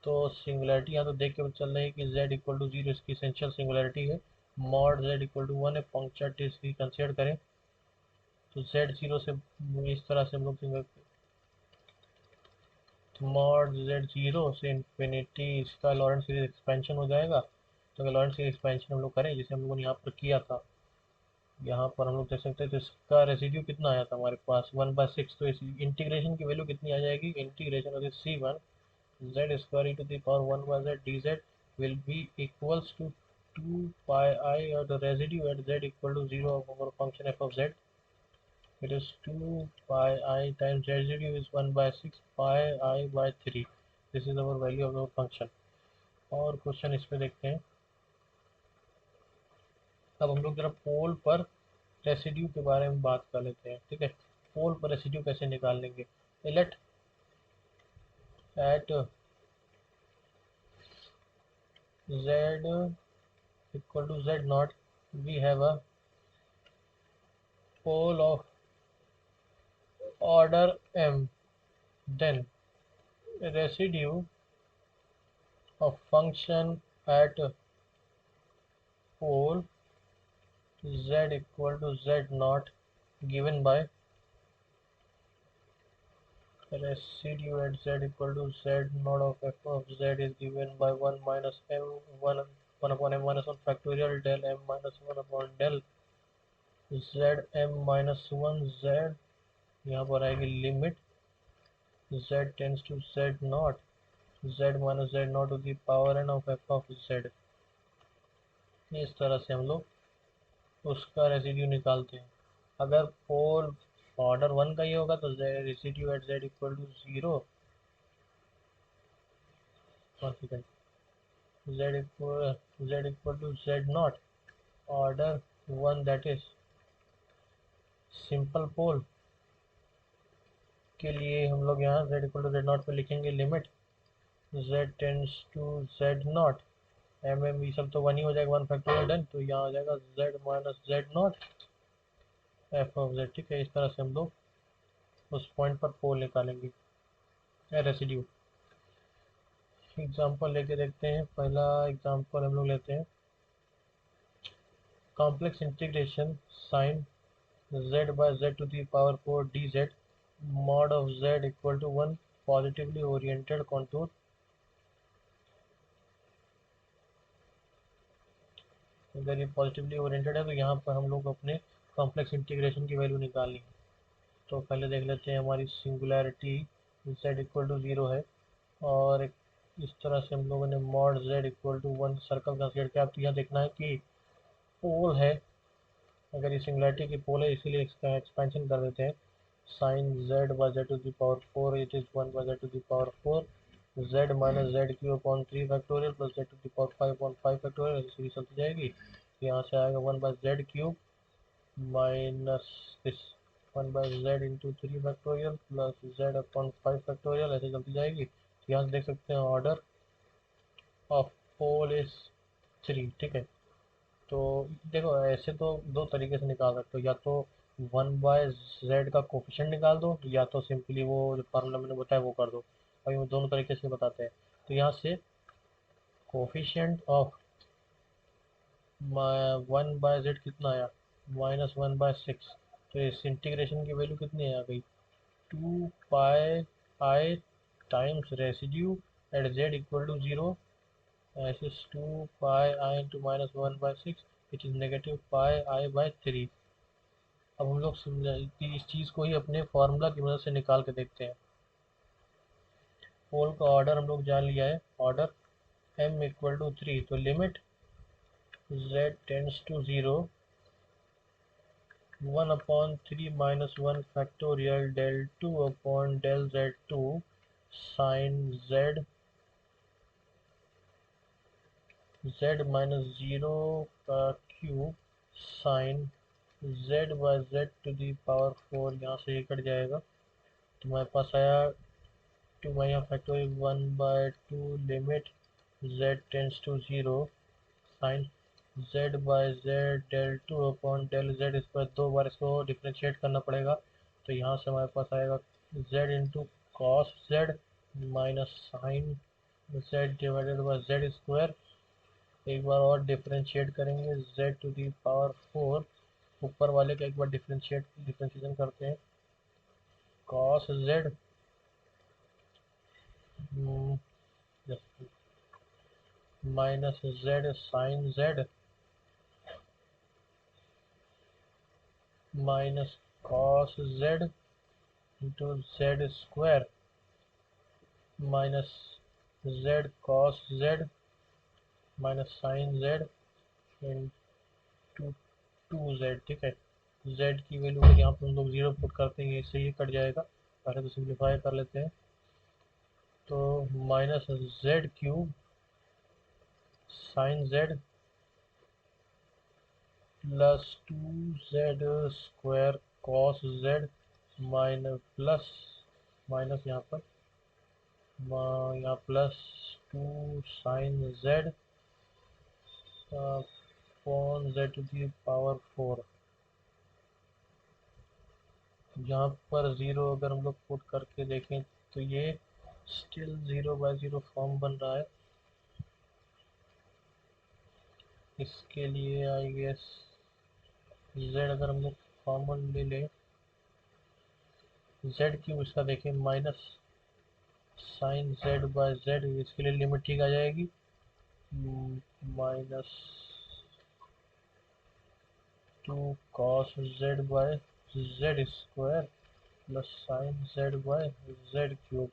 तो सिंगुलैरिटी यहाँ तो देख के चल रही है कि z इक्वल टू 0 इसकी इसेंशियल सिंगुलैरिटी है, मॉड z इक्वल टू 1 है। पंक्चुअलिटी इसकी कंसिडर करें तो z 0 से इस तरह से हम लोग मॉड z 0 से इंफिनिटी, इसका लॉरेंट सीरीज एक्सपेंशन हो जाएगा। तो अगर लॉरेंट सीरीज एक्सपेंशन हम लोग करें जैसे हम लोगों ने यहाँ पर किया था, यहाँ पर हम लोग देख सकते हैं तो इसका रेसिड्यू कितना आया था हमारे पास 1/6। तो इस इंटीग्रेशन की वैल्यू कितनी आ जाएगी, integration of c1 z square e to the power 1/z dz will be equals to 2 pi I, और the residue at z equal to 0 of our function f of z, it is 2 pi I times residue is 1/6 pi I by 3। this is our value of our function। और question इस पे देखते हैं। अब हम लोग जरा पोल पर रेसिड्यू के बारे में बात कर लेते हैं, ठीक है। पोल पर रेसिड्यू कैसे निकाल लेंगे। Let at z equal to z naught we have a pole of order m, then residue of function at pole z equal to z naught given by residue at z equal to z naught of f of z is given by 1 minus m 1 one upon m minus one factorial del m minus one upon del z m minus one z, यहाँ पर आएगी limit z tends to z naught z minus z naught to the power n of f of z। इस तरह से हम लोग उसका residue निकालते हैं। अगर पोल ऑर्डर वन का ही होगा तो residue at z equal to zero, z equal to z not order one, that is simple pole के लिए हम लोग यहाँ z equal to z not पे लिखेंगे limit z tends to z not, M M ये सब तो वन ही हो जाएगा, वन फैक्टोरियल डन, तो यहाँ आ जाएगा z minus z not F of z। ठीक है, इस तरह से हम लोग उस पॉइंट पर पोल निकालेंगे रेसिड्यू। एग्जांपल लेके देखते हैं। पहला एग्जांपल हम लोग लेते हैं complex integration sine z by z to the power 4 dz mod of z equal to one positively oriented contour. अगर ये पॉजिटिवली ओरिएंटेड है तो यहाँ पर हम लोग अपने कॉम्प्लेक्स इंटीग्रेशन की वैल्यू निकालनी है। तो पहले देख लेते हैं, हमारी singularity z equal to zero है और इस तरह से हम लोगों ने mod z equal to one circle consider किया। तो यहाँ देखना है कि पोल है, अगर ये सिंगुलैरिटी की पोल है इसीलिए इसका एक्सपेंशन कर देते हैं। Sine z by z to the power 4 it is one by z to the power 4 z minus z cube upon 3 factorial plus z to the power 5 upon 5 factorial, ऐसी सीरीज चलती जाएगी। यहाँ से आएगा one by z cube minus this one by z into 3 factorial plus z upon 5 factorial, ऐसे चलती जाएगी। तो यहाँ से देख सकते हैं ऑर्डर ऑफ पोल इज 3। ठीक है, तो देखो ऐसे तो दो तरीके से निकाल सकते हो, या तो वन बाय जेड का कोफिशिएंट निकाल दो या तो सिंपली वो जो फार्मूला मैंने बताया वो कर दो। अभी वो दोनों तरीके से बताते हैं। तो यहाँ से coefficient of one by Z कितना आया, माइनस वन बाय सिक्स। तो इस इंटीग्रेशन की वैल्यू कितनी आ गई, two pi I times residue at Z equal to zero, ऐसे two pi I into minus one by six it is negative pi I by three. अब हम लोग इस चीज़ को ही अपने फार्मूला की मदद से निकाल के देखते हैं। पोल का ऑर्डर हम लोग जान लिया है, order m equal to three, तो limit z tends to zero one upon three minus one factorial del two upon del z two sine z minus zero का cube sine z by z to the power 4, यहाँ से ये cut जाएगा तो हमारे पास आया two my factorial one by two limit z tends to zero sine z by z del two upon del z। इस पर दो बार इसको डिफ्रेंशिएट करना पड़ेगा, तो यहाँ से हमारे पास आएगा z into cos z minus sine z divided by z square. एक बार और डिफ्रेंशिएट करेंगे z टू दी पावर 4, ऊपर वाले का एक बार डिफ्रेंशिएशन करते हैं, cos z minus z sine z minus cos z into z square minus z cos z minus sine z into two z। ठीक है, z की वैल्यू को यहाँ पर हम लोग जीरो पुट करते हैं, इससे ये कट जाएगा। पहले तो सिंप्लीफाई कर लेते हैं, तो minus z cube sine z plus two z square cos z minus plus minus यहाँ plus two sine z upon z to the power 4। यहाँ पर ज़ीरो अगर हम लोग पुट करके देखें तो ये still zero by zero form बन रहा है। इसके लिए आई गेस z अगर हम लोग कॉमन ले लें, z क्यूब इसका देखें minus sine z by z, इसके लिए लिमिट ठीक आ जाएगी। Minus 2 cos z by z square plus sine z by z cube.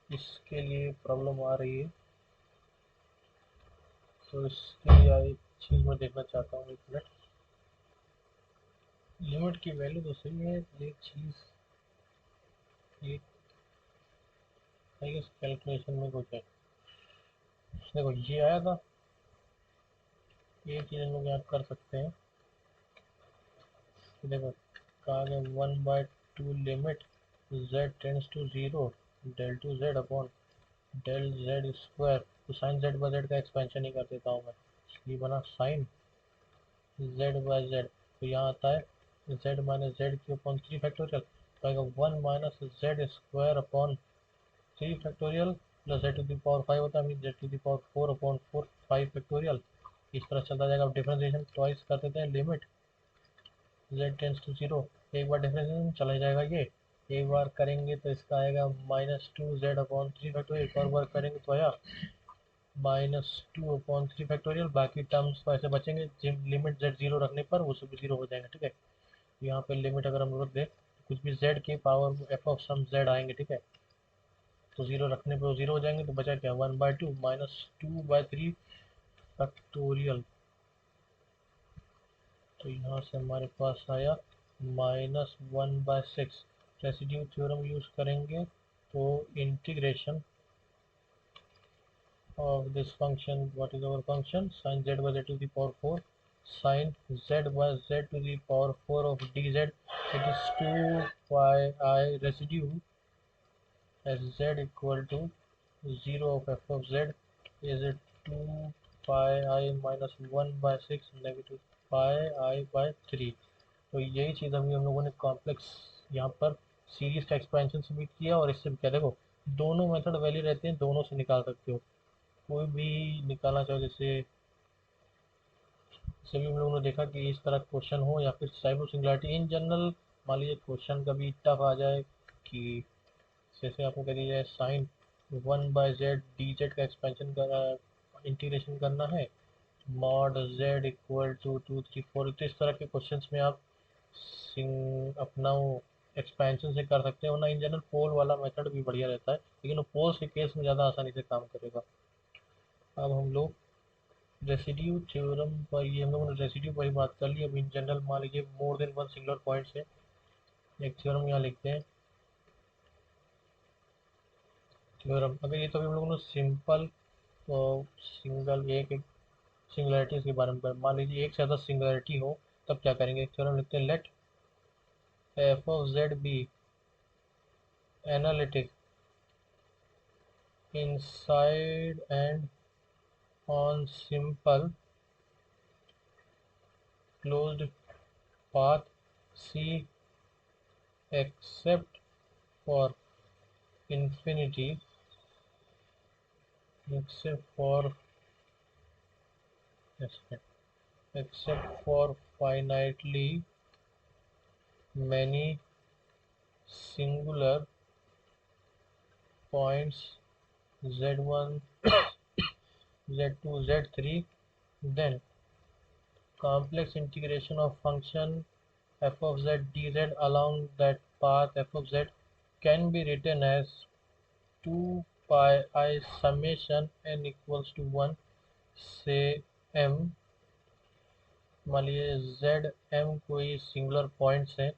इसके लिए प्रॉब्लम आ रही है, तो इसके लिए चीज़ मैं देखना चाहता हूँ। एक मिनट, लिमिट की वैल्यू तो सही है, एक चीज़ एक कैलकुलेशन में कुछ है। देखो ये आया था, ये चीज़ हम लोग यहाँ कर सकते हैं। देखो कहा गया 1/2 limit z tends to 0 del two z upon del z square. तो साइन जेड बाई जेड का एक्सपेंशन ही कर देता हूँ मैं, ये बना साइन जेड बाई जेड। तो यहाँ आता है जेड माइनस जेड की अपॉन 3 फैक्टोरियल, तो आएगा 1 minus z square upon 3 factorial plus z to the power 5 होता है, mean z to the power 4 upon 4 5 factorial. इस तरह चलता जाएगा। अब डिफरेंशिएशन ट्वाइस कर देते हैं, लिमिट z टेंस टू 0। एक बार डिफरेंशिएशन चला जाएगा, ये एक बार करेंगे तो इसका आएगा माइनस 2 z अपॉन 3 फैक्टोरियल। एक और बार करेंगे तो आया माइनस 2 अपॉन 3 फैक्टोरियल। बाकी टर्म्स तो ऐसे बचेंगे, लिमिट z 0 रखने पर वो सब 0 हो जाएंगे। ठीक है, यहाँ पे लिमिट अगर हम रख दें तो कुछ भी z के power f of some z आएंगे। ठीक है, तो 0 रखने पर वो 0 हो जाएंगे। तो बचा क्या, 1/2 माइनस 2/3 फैक्टोरियल। तो यहाँ से हमारे पास आया -1/6। रेसिड्यू थ्योरम यूज करेंगे तो integration of this function, what is our function, sin z by z to the power 4 sin z by z to the power 4 of dz, it is 2 pi I residue as z equal to 0 of f of z is it 2 pi I minus 1 by 6 negative pi I by 3। तो यही चीज़ अभी हम लोगों ने complex यहाँ पर series का expansion से भी किया और इससे भी किया। देखो दोनों मेथड वैलिड रहते हैं, दोनों से निकाल सकते हो, कोई भी निकालना चाहो। जैसे सभी हम लोगों ने देखा कि इस तरह क्वेश्चन हो या फिर साइबर सिंगुलरिटी इन जनरल, मान लीजिए क्वेश्चन कभी टफ आ जाए कि जैसे आपको कह दिया जाए साइन 1/z dz का एक्सपेंशन का इंटीग्रेशन करना है, मॉड z इक्वल टू 2 3 4। तो इस तरह के क्वेश्चंस में आप अपना वो एक्सपेंशन से कर सकते हो ना। इन जनरल पोल वाला मेथड भी बढ़िया रहता है, लेकिन वो पोल्स के केस में ज़्यादा आसानी से काम करेगा। अब हम लोग रेसिड्यू थ्योरम पर, ये हम लोगों ने रेसिड्यू पर ही बात कर ली। अब इन जनरल मान लीजिए more than one singular point से एक थ्योरम यहाँ लिखते हैं। थ्योरम अगर ये तो अभी हम लोगों ने सिंपल तो सिंगल एक एक सिंगुलरिटीज के बारे में, मान लीजिए एक से ज़्यादा सिंगुलरिटी हो तब क्या करेंगे। एक थ्योरम लिखते हैं, let f of z be analytic inside and on simple closed path c except for infinity except for except for finitely many singular points z1 z2 z3, then complex integration of function f of z dz along that path f of z can be written as 2 pi I summation n equals to 1 से m। मान लीजिए Z M कोई singular points है,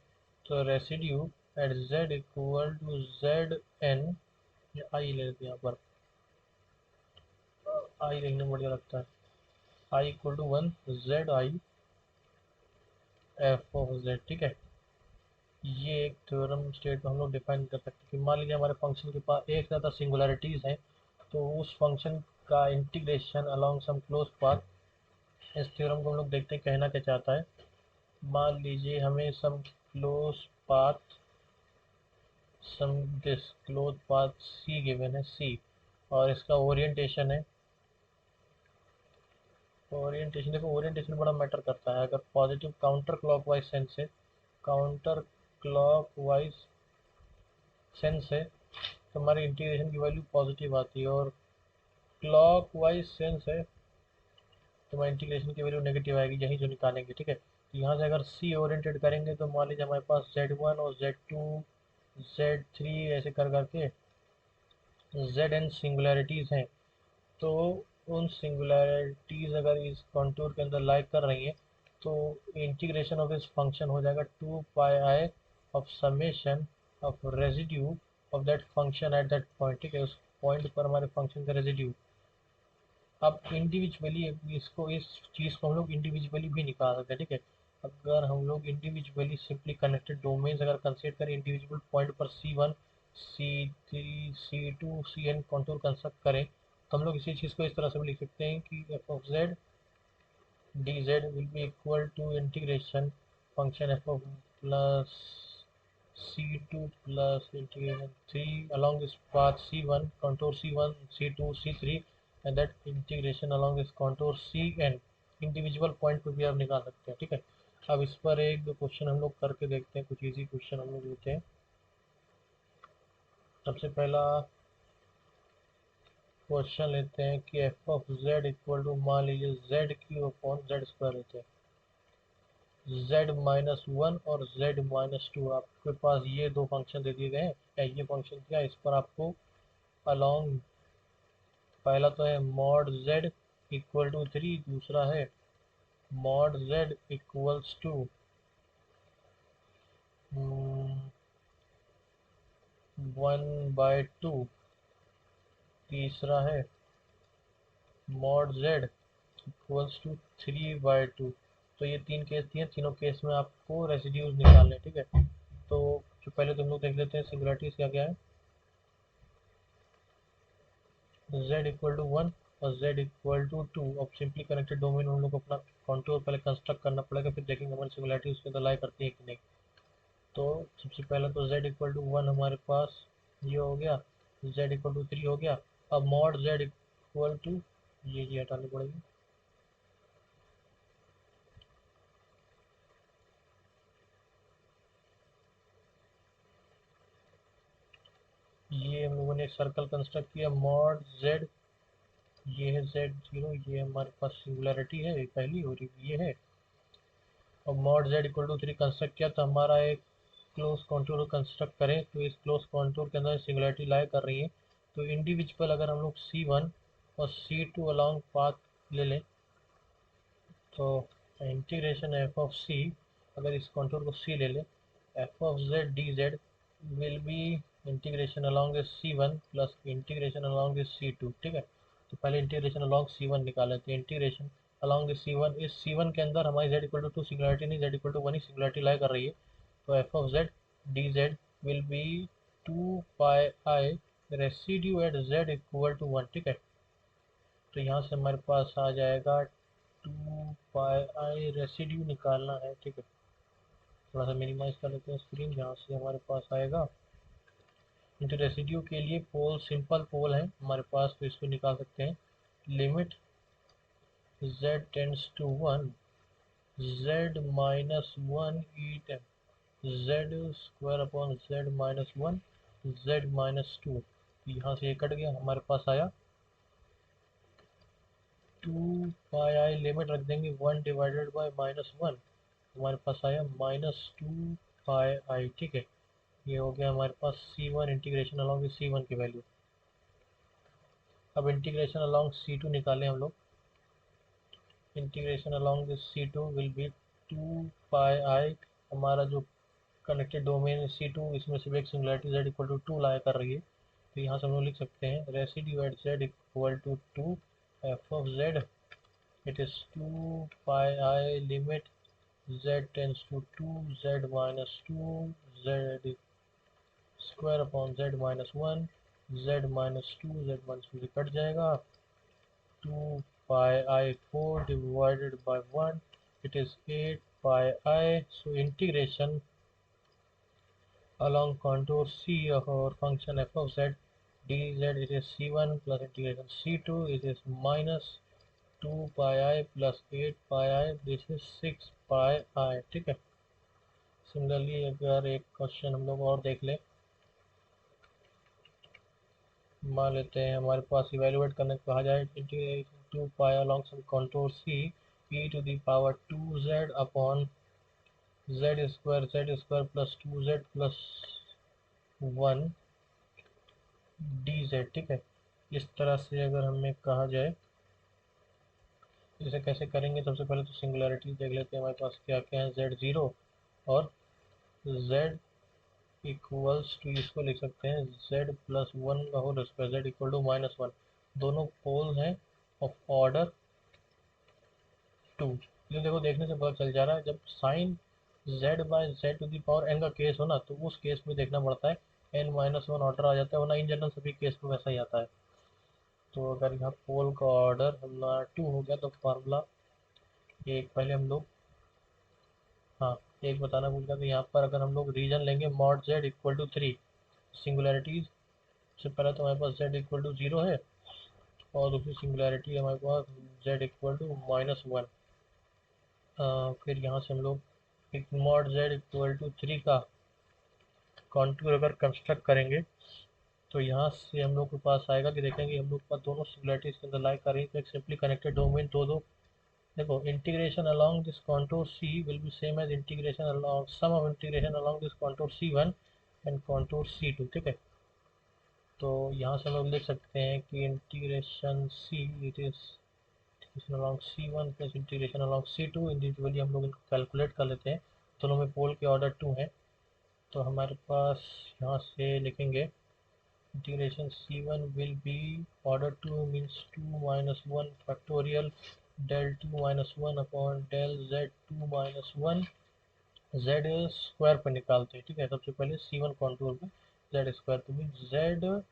तो residue at Z equal to Z N, I ले लेते हैं यहाँ पर, आई लिखने में बढ़िया लगता है, I equal to 1 Z I F of Z. ठीक है, ये एक थ्योरम स्टेट हम लोग डिफाइन कर सकते हैं कि मान लीजिए हमारे फंक्शन के पास एक से ज़्यादा सिंगुलरिटीज़ हैं, तो उस फंक्शन का इंटीग्रेशन अलोंग सम क्लोज पाथ। इस थ्योरम को हम लोग देखते हैं कहना क्या चाहता है। मान लीजिए हमें some close path some this close path C given है, सी, और इसका ओरिएंटेशन है। ओरिएंटेशन देखो, ओरिएंटेशन बड़ा मैटर करता है। अगर पॉजिटिव काउंटर क्लॉकवाइज सेंस है, काउंटर क्लॉकवाइज सेंस है तो हमारी इंटीग्रेशन की वैल्यू पॉजिटिव आती है, और क्लॉकवाइज सेंस है तो हमारे इंटीग्रेशन की वैल्यू नेगेटिव आएगी, यही जो निकालेंगे, ठीक है। तो यहाँ से अगर सी ओरिएंटेड करेंगे तो मान लीजिए हमारे पास Z1 और Z2 Z3 ऐसे कर करके Zn सिंगुलैरिटीज़ हैं। तो उन सिंगुलैरिटीज़ अगर इस कॉन्टूर के अंदर लाई कर रही हैं तो इंटीग्रेशन ऑफ दिस फंक्शन हो जाएगा 2 πi of summation of residue of that function at that point, ठीक है। उस पॉइंट पर हमारे फंक्शन का रेजिड्यू। अब इंडिविजुअली इसको, इस चीज़ को हम लोग इंडिविजुअली भी निकाल सकते हैं, ठीक है। अगर हम लोग इंडिविजुअली सिंपली कनेक्टेड डोमेन्स अगर कंसीडर करें इंडिविजुअल पॉइंट पर C1 C3 C2 Cn contour construct करें तो हम लोग इसी चीज़ को इस तरह से भी लिख सकते हैं कि f of z dz will be equal to integration function f of plus C2 plus integration 3 along this path C1 contour C1 C2 C3 and that integration along this contour Cn individual point पे भी आप निकाल सकते हैं, ठीक है। अब इस पर एक दो क्वेश्चन हम लोग करके देखते हैं, कुछ इजी क्वेश्चन हम लोग लेते हैं। सबसे पहला क्वेश्चन लेते हैं कि f of z equal to, मान लीजिए z Q upon z square लेते हैं, z-1 और z-2 आपके पास ये दो फंक्शन दे दिए गए हैं, या ये फंक्शन क्या, इस पर आपको अलोंग, पहला तो है मॉड z इक्वल टू 3, दूसरा है मॉड z इक्वल्स टू 1/2, तीसरा है मॉड z इक्वल्स टू 3/2। तो ये तीन केस दिए, तीनों केस में आपको रेसिड्यूज निकालने, ठीक है। तो जो पहले तो हम लोग देख लेते हैं सिंगुलैरिटीज क्या क्या है। z इक्वल टू 1 और z इक्वल टू 2। अब सिंपली कनेक्टेड डोमेन हम लोग को अपना कॉन्टूर पहले कंस्ट्रक्ट करना पड़ेगा, फिर देखेंगे हमारी सिंगुलैरिटी उसके अंदर लाई करती है कि नहीं। तो सबसे पहले तो z इक्वल टू 1 हमारे पास ये हो गया, z इक्वल टू 3 हो गया। अब मॉड z इक्वल टू, ये हटानी पड़ेगी, ये हम लोगों ने एक सर्कल कंस्ट्रक्ट किया मॉड z, ये है z0, ये हमारे पास सिंगुलैरिटी है पहली, और ये है। और mod z equal to 3 construct किया तो हमारा एक क्लोज कॉन्टूर कंस्ट्रक्ट करें तो इस क्लोज कॉन्टूर के अंदर सिंगुलैरिटी लाई कर रही है। तो इंडिविजुअल अगर हम लोग C1 और C2 अलोंग पाथ ले लें तो इंटीग्रेशन एफ ऑफ सी, अगर इस कॉन्टूर को C ले लें, F of Z D Z will B integration along this C1 plus integration along this C2, ठीक है। तो पहले इंटीग्रेशन अलोंग C1 निकाले थे, इंटीग्रेशन अलोंग दिस C1, इस C1 के अंदर हमारी z इक्वल टू 2 सिंगुलैरिटी नहीं, z इक्वल टू 1 ही सिंगुलैरिटी लाई कर रही है। तो F of Z D Z will be 2 πi residue at z equal to 1, ठीक है। तो यहाँ से हमारे पास आ जाएगा 2 πi रेसिड्यू निकालना है, ठीक है। थोड़ा सा मिनिमाइज कर लेते हैं स्क्रीन, जहाँ से हमारे पास आएगा इंटू रेसिड्यू के लिए पोल, सिंपल पोल है हमारे पास, तो इसको निकाल सकते हैं। Limit z tends to 1 z minus 1 ईट z square upon z minus 1 z minus 2। यहाँ से ये कट गया, हमारे पास आया 2 πi, लिमिट रख देंगे 1 डिवाइडेड बाई -1, हमारे पास आया -2 πi, ठीक है। ये हो गया हमारे पास C1 इंटीग्रेशन अलॉन्ग C1 की वैल्यू। अब इंटीग्रेशन अलॉन्ग C2 निकालें हम लोग, integration along this C2 will be 2 πi, हमारा जो कनेक्टेड डोमेन है C2, इसमें सिर्फ एक सिंगुलैरिटी z इक्वल टू 2 लाया कर रही है। तो यहाँ से हम लोग लिख सकते हैं residue at z equal to 2 f of z, it is 2 πi limit z tends to 2 z minus 2 z square upon z minus 1 z minus 2, z minus 2 से कट जाएगा, 2 πi 4 divided by 1, it is 8 πi. So integration along contour C of our function f of z dz, it is C1 plus integration C2, it is minus 2 πi plus 8 πi, this is 6 πi, ठीक है। Similarly अगर एक question हम लोग और देख लें, मान लेते हैं हमारे पास इवेलुएट करने को कहा जाए, integration two pi along some contour c e to the power 2z upon z plus 2z plus 1 dz, ठीक है। इस तरह से अगर हमें कहा जाए, इसे कैसे करेंगे, सबसे पहले तो सिंगुलरिटी देख लेते हैं हमारे पास क्या क्या है। z0 और z इक्वल्स टू, इसको लिख सकते हैं z प्लस 1 का whole square, z equal to -1, दोनों पोल हैं ऑफ ऑर्डर 2। ये देखो, देखने से पता चल जा रहा है, जब sine z by z to the power n का केस हो ना, तो उस केस में देखना पड़ता है n-1 ऑर्डर आ जाता है, वरना इन जनरल सभी केस में वैसा ही आता है। तो अगर यहाँ पोल का ऑर्डर हमारा 2 हो गया, तो फार्मूला एक पहले हम लोग, हाँ एक बताना भूल गया, तो यहाँ पर अगर हम लोग रीजन लेंगे mod z equal to 3, singularities से पहले तो हमारे पास z इक्वल टू 0 है, और दूसरी सिंगुलरिटी हमारे पास z इक्वल टू -1। फिर यहाँ से हम लोग एक मॉड z इक्वल टू 3 का कॉन्टूर अगर कंस्ट्रक्ट करेंगे, तो यहाँ से हम लोग के पास आएगा कि देखेंगे हम लोग के पास दोनों सिंगुलरिटीज के अंदर लाई कर रही है, तो एक सिंपली कनेक्टेड डोमेन दो देखो, integration along this contour c will be same as integration along sum of integration along this contour C1 and contour C2, ठीक है। तो यहाँ से हम लोग लिख सकते हैं कि integration c, it is integration along C1 plus integration along C2, individually हम लोग इनको कैलकुलेट कर लेते हैं। दोनों में पोल के ऑर्डर 2 हैं, तो हमारे पास यहाँ से लिखेंगे integration C1 will be order 2 means 2 minus 1 factorial del 2 minus 1 upon del z2 minus 1 z square पर निकालते हैं, ठीक है। सबसे पहले C1 कॉन्टूर में z स्क्वायर, तो mean z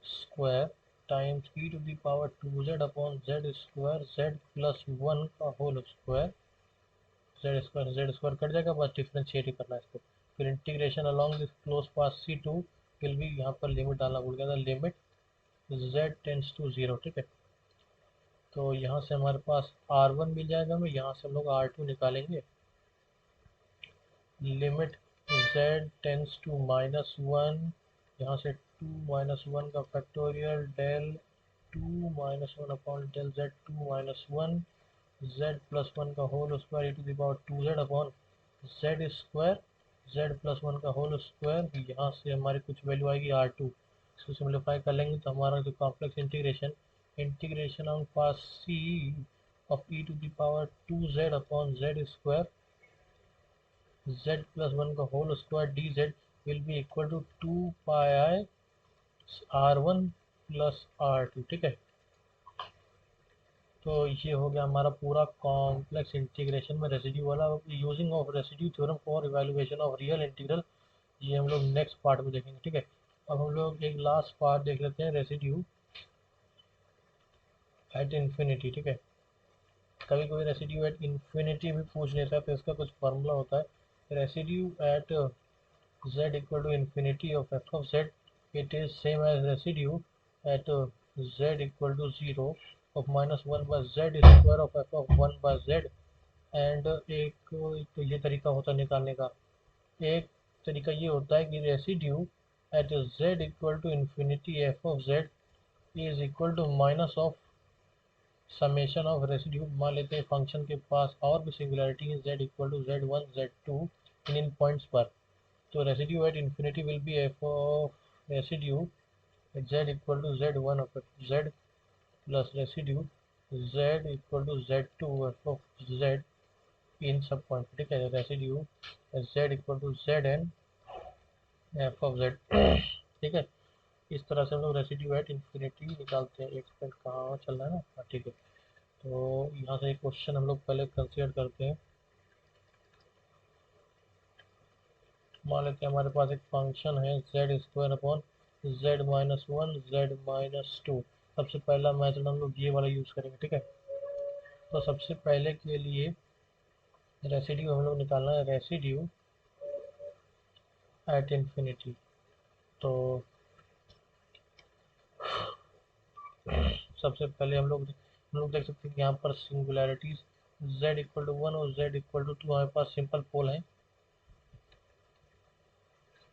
square times e to the power 2z upon z square z plus 1 का whole square, z square cut जाएगा, बस डिफ्रेंशिएट ही करना है इसको। फिर integration along this close path C2 will भी, यहाँ पर लिमिट डालना भूल गया था, लिमिट z टेंस टू 0, ठीक है। तो यहाँ से हमारे पास R1 मिल जाएगा, हमें यहाँ से हम लोग R2 निकालेंगे, लिमिट z टेंस टू -1, यहाँ से 2 -1 का factorial del 2 -1 upon del z2 -1 z plus 1 का whole square e to the power 2z upon z square z plus 1 का होल स्क्वायर, यहाँ से हमारी कुछ वैल्यू आएगी R2, इसको सिम्प्लीफाई कर लेंगे तो हमारा जो complex integration on pass C of e to the power 2z upon z square z plus 1 का whole square dz will be equal to 2 pi I r1 plus r2, ठीक है। तो ये हो गया हमारा पूरा कॉम्प्लेक्स इंटीग्रेशन में रेसिड्यू वाला, using of residue theorem for evaluation of real integral, ये हम लोग नेक्स्ट पार्ट में देखेंगे, ठीक है। अब हम लोग एक लास्ट पार्ट देख लेते हैं, रेसिड्यू एट इन्फिनिटी, ठीक है। कभी कभी रेसिड्यू एट इन्फिनिटी भी पूछ लेता है, तो इसका कुछ फार्मूला होता है, residue at z equal to infinity of f of z, it is same as residue at z equal to 0 of -1 by z square of f of 1 by z। And एक तो ये तरीका होता है निकालने का, एक तरीका ये होता है कि residue at z equal to infinity f of z is equal to minus of summation of residue. मान लेते हैं फंक्शन के पास और भी सिंगुलरिटी है, z equal to z1 z2 इन पॉइंट्स पर, तो residue at infinity will be f of residue z equal to z1 of z plus residue z equal to z2 f of z इन सब point, ठीक है। Residue z equal to zn f of z, ठीक है। इस तरह से हम लोग रेसिड्यू एट इन्फिनिटी निकालते हैं। एक सेकंड, कहाँ चल रहा है ना, हाँ ठीक है। तो यहाँ से एक क्वेश्चन हम लोग पहले कंसिडर करते हैं। मान लेते हैं हमारे पास एक फंक्शन है z square upon z minus 1 z minus 2। सबसे पहला मेथड हम लोग ये वाला यूज करेंगे, ठीक है। तो सबसे पहले के लिए रेसिड्यू हम लोग निकालना है, रेसिड्यू एट इन्फिनिटी। तो सबसे पहले हम लोग देख सकते हैं कि यहाँ पर सिंगुलरिटीज z इक्वल टू 1 और z इक्वल टू 2 हमारे पास सिंपल पोल है,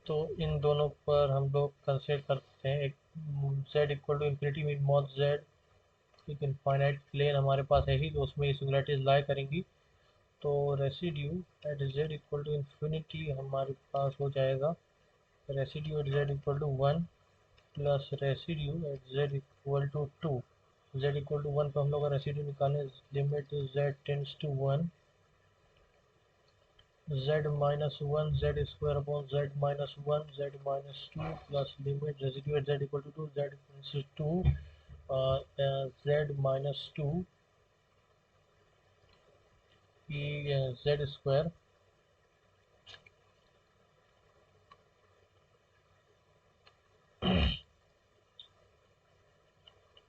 तो इन दोनों पर हम लोग कंसिडर करते हैं एक z equal to infinity mean mod z, एक इनफाइनाइट प्लेन हमारे पास है ही, तो उसमें ये सिंगुलरिटीज लाई करेंगी। तो residue at z equal to infinity हमारे पास हो जाएगा residue at z equal to 1 plus residue at z equal to 2। z equal to 1 पर हम लोग का रेसिड्यू निकालें, limit z tends to 1 z minus 1 z square upon z minus 1 z minus 2 plus limit residue at z equal to 2 z equals to 2 z minus 2 z square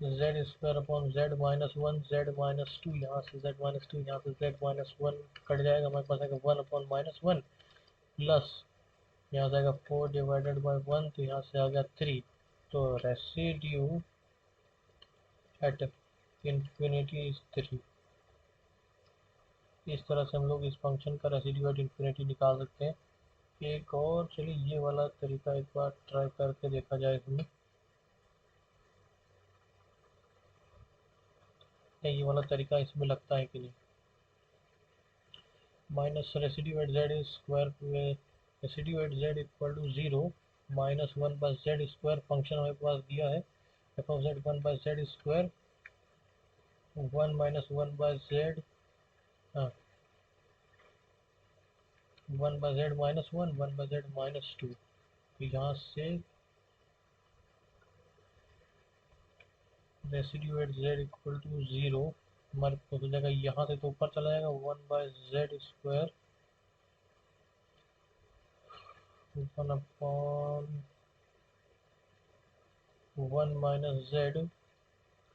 z square upon z minus 1 z minus 2, यहाँ से z minus 2, यहाँ से z minus 1 cut जाएगा, हमारे पास आएगा 1 upon minus 1 plus यहाँ से आएगा 4 डिवाइडेड बाई 1, तो यहाँ से आ गया 3। तो रेसिड्यू एट इंफिनिटी इज 3। इस तरह से हम लोग इस फंक्शन का रेसिड्यू एट इंफिनिटी निकाल सकते हैं। एक और चलिए ये वाला तरीका एक बार ट्राई करके देखा जाए इसमें। नहीं, ये वाला तरीका इसमें लगता है कि नहीं। Minus residue at z square, residue at Z equal to 0 minus 1 by z square, function हमारे पास दिया है f of z 1 by z square, 1 minus 1 by z, हाँ 1 by z minus 1 1 by z minus 2। तो यहाँ से residue at Z equal to 0 हमारे पास हो जाएगा, यहाँ से तो ऊपर चला जाएगा 1 by z square 1 upon 1 minus z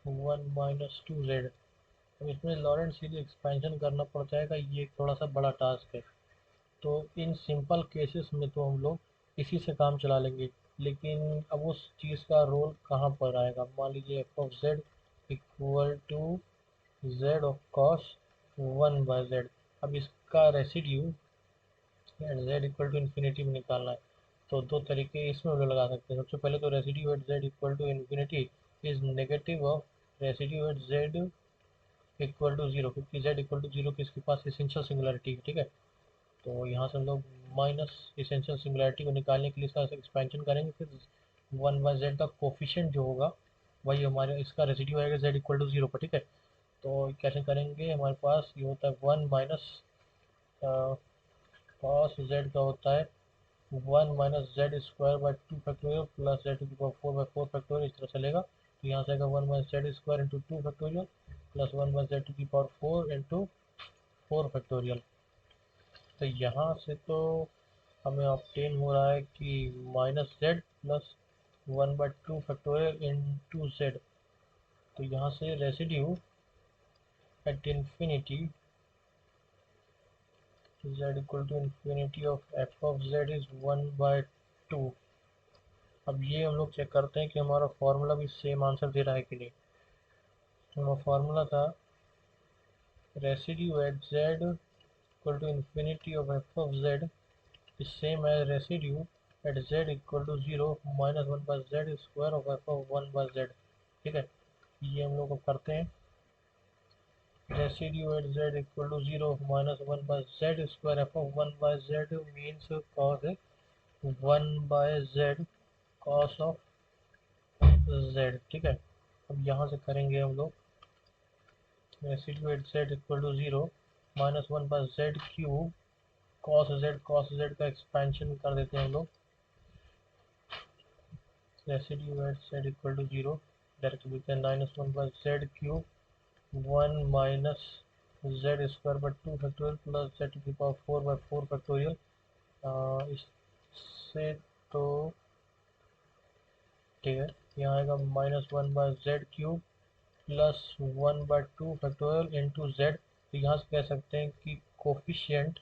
1 minus 2 z. अब इसमें लॉरेंट सीरीज एक्सपेंशन करना पड़ जाएगा, ये थोड़ा सा बड़ा टास्क है। तो इन सिंपल केसेस में तो हम लोग इसी से काम चला लेंगे, लेकिन अब उस चीज़ का रोल कहाँ पर आएगा। मान लीजिए f of z equal to z of cos 1 by z. अब इसका residue z equal to infinity में निकालना है, तो दो तरीके इसमें हम लोग लगा सकते हैं। सबसे पहले तो residue at Z equal to infinity is negative of residue at Z equal to 0, क्योंकि जेड इक्वल टू 0 की इसके पास एसेंशियल सिंगुलरिटी है, ठीक है। तो यहाँ से हम लोग माइनस एसेंशियल सिंगुलरिटी को निकालने के लिए इसका एक्सपेंशन करेंगे, फिर 1 बाय जेड का कोफिशिएंट जो होगा वही हमारे इसका रेसिड्यू आएगा जेड इक्वल टू 0 पर, ठीक है। तो कैसे करेंगे, हमारे पास ये होता है 1 माइनस कॉस जेड का होता है 1 minus z square by 2 factorial plus z to the power 4 by 4 factorial, इस तरह चलेगा। तो यहाँ से आएगा 1 minus z square into 2 factorial plus 1 minus z to the power 4 into 4 factorial. तो यहाँ से तो हमें ऑब्टेन हो रहा है कि minus z plus 1 by 2 factorial into z. तो यहाँ से residue at infinity z equal to infinity of F of z is 1 by 2। अब ये हम लोग चेक करते हैं कि हमारा फॉर्मूला भी सेम आंसर दे रहा है कि नहीं। तो हमारा फॉर्मूला था residue at Z equal to infinity of F of z is same as residue at Z equal to 0 minus 1 by z square of F of 1 by z, ठीक है। ये हम लोग अब करते हैं, residue at Z equal to 0 minus 1 by z square f of 1 by z means cos है 1 by z cos of Z, ठीक है। अब यहाँ से करेंगे हम लोग residue at Z equal to 0 minus 1 by z cube cos z का एक्सपेंशन कर देते हैं हम लोग, residue at Z equal to 0 direct लिखते हैं minus 1 by z cube 1 minus z square by 2 factorial plus z to the power 4 by 4 factorial. इससे तो ठीक है, यहाँ आएगा minus 1 by z cube plus 1 by 2 factorial into z. तो यहाँ से कह सकते हैं कि coefficient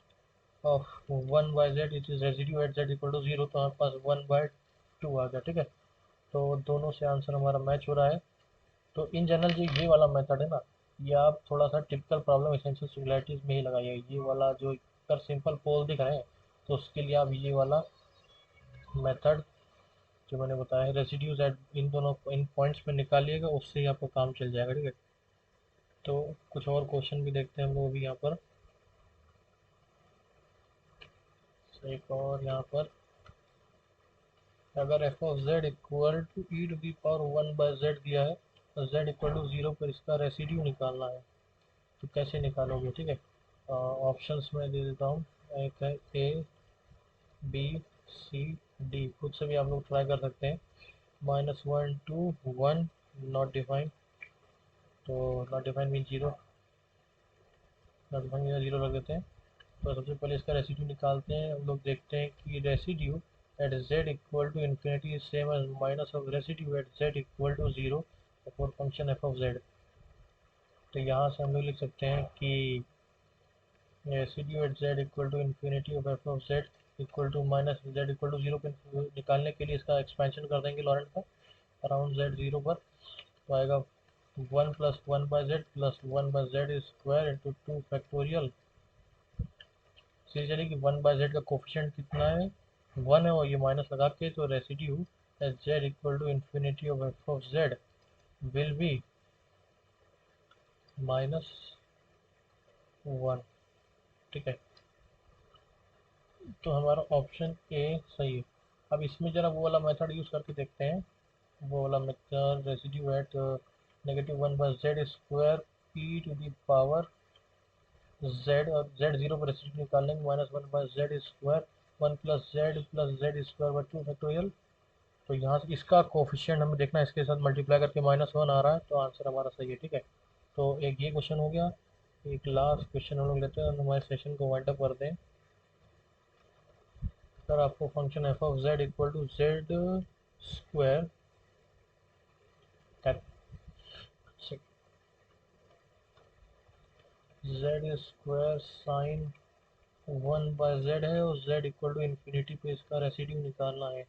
of 1 by z it is residue at Z equal to 0, तो हमारे पास 1 बाय 2 आ गया, ठीक है। तो दोनों से आंसर हमारा मैच हो रहा है। तो इन जनरल जो ये वाला मेथड है ना, ये आप थोड़ा सा टिपिकल प्रॉब्लम एसेंशियल सिंगुलरिटीज में ही लगाइए। ये वाला जो अगर सिंपल पोल दिख रहे हैं तो उसके लिए आप ये वाला मेथड जो मैंने बताया है रेसिड्यूज एट इन दोनों इन पॉइंट्स में निकालिएगा, उससे ही आपको काम चल जाएगा। ठीक है, तो कुछ और क्वेश्चन भी देखते हैं हम लोग अभी यहाँ पर। एक और यहाँ पर, अगर f of z equal to e to the power 1/z दिया है और z इक्वल टू 0 पर इसका रेसिड्यू निकालना है, तो कैसे निकालोगे? ठीक है, ऑप्शंस में दे देता हूँ। एक है ए, बी, सी, डी। खुद से भी आप लोग ट्राई कर सकते हैं। -1 2 1 नॉट डिफाइंड, तो not defined mean zero, not defined mean zero रख देते हैं। तो सबसे पहले इसका रेसिड्यू निकालते हैं। हम लोग देखते हैं कि residue at z equal to infinity is same as minus of residue at z equal to 0 for function F of z। तो यहाँ से हम लोग लिख सकते हैं कि residue at z equal to infinity of F of z equal to minus z equal to 0 को निकालने के लिए इसका एक्सपेंशन कर देंगे लॉरेंट का अराउंड z 0 पर। तो आएगा 1 plus 1/z plus 1/z square into 2 factorial. सीधे चलिए कि 1/z का कोफिशिएंट कितना है, 1 है, और ये माइनस लगा के, तो residue at z equal to infinity of F of z will be -1। ठीक है, तो हमारा ऑप्शन ए सही है। अब इसमें जरा वो वाला मेथड यूज़ करके देखते हैं, वो वाला method residue at -1/z square e to the power z, और z 0 पर रेसिड्यू निकालने में -1/z square 1 plus z square by 2 factorial. तो यहाँ से इसका कोफिशिएंट हमें देखना है, इसके साथ मल्टीप्लाई करके -1 आ रहा है, तो आंसर हमारा सही है। ठीक है, तो एक ये क्वेश्चन हो गया। एक लास्ट क्वेश्चन हम लोग लेते हैं और हमारे सेशन को वाइंड अप करते हैं। सर आपको function F of z equal to z square z square sine 1/z है और z इक्वल टू इन्फिनिटी पे इसका रेसिड्यू निकालना है।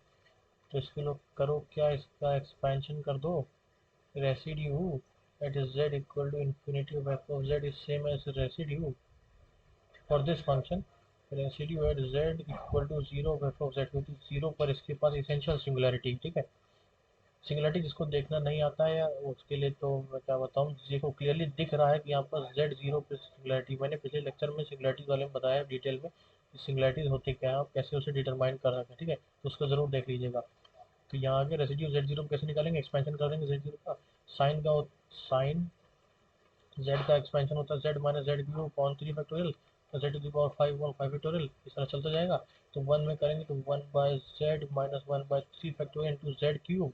तो इसके लिए करो क्या, इसका एक्सपेंशन कर दो। Residue at z equal to infinity of F of z is same as residue for this function residue at z equal to 0 of F of z, क्योंकि 0 पर इसके पास इसेंशियल सिंगुलरिटी। ठीक है, सिंगुलरिटी जिसको देखना नहीं आता है उसके लिए तो मैं क्या बताऊँ, जिसको क्लियरली दिख रहा है कि यहाँ पर z 0 पर सिंगुलरिटी, मैंने पिछले लेक्चर में सिंगुलरिटीज वाले में बताया डिटेल में कि सिंगुलरिटीज होती क्या है, आप कैसे उसे डिटरमाइन कर सकते हैं। ठीक है, तो उसको जरूर देख लीजिएगा। तो यहाँ आगे रेसिड्यू z 0 कैसे निकालेंगे, एक्सपेंशन कर देंगे z 0 का। साइन का साइन z का एक्सपेंशन होता है z minus z cube upon 3 factorial, तो z टू द पावर 5 और 5 फैक्टोरियल, इस तरह चलता जाएगा। तो 1 में करेंगे तो 1/z minus 1/3 factorial into z cube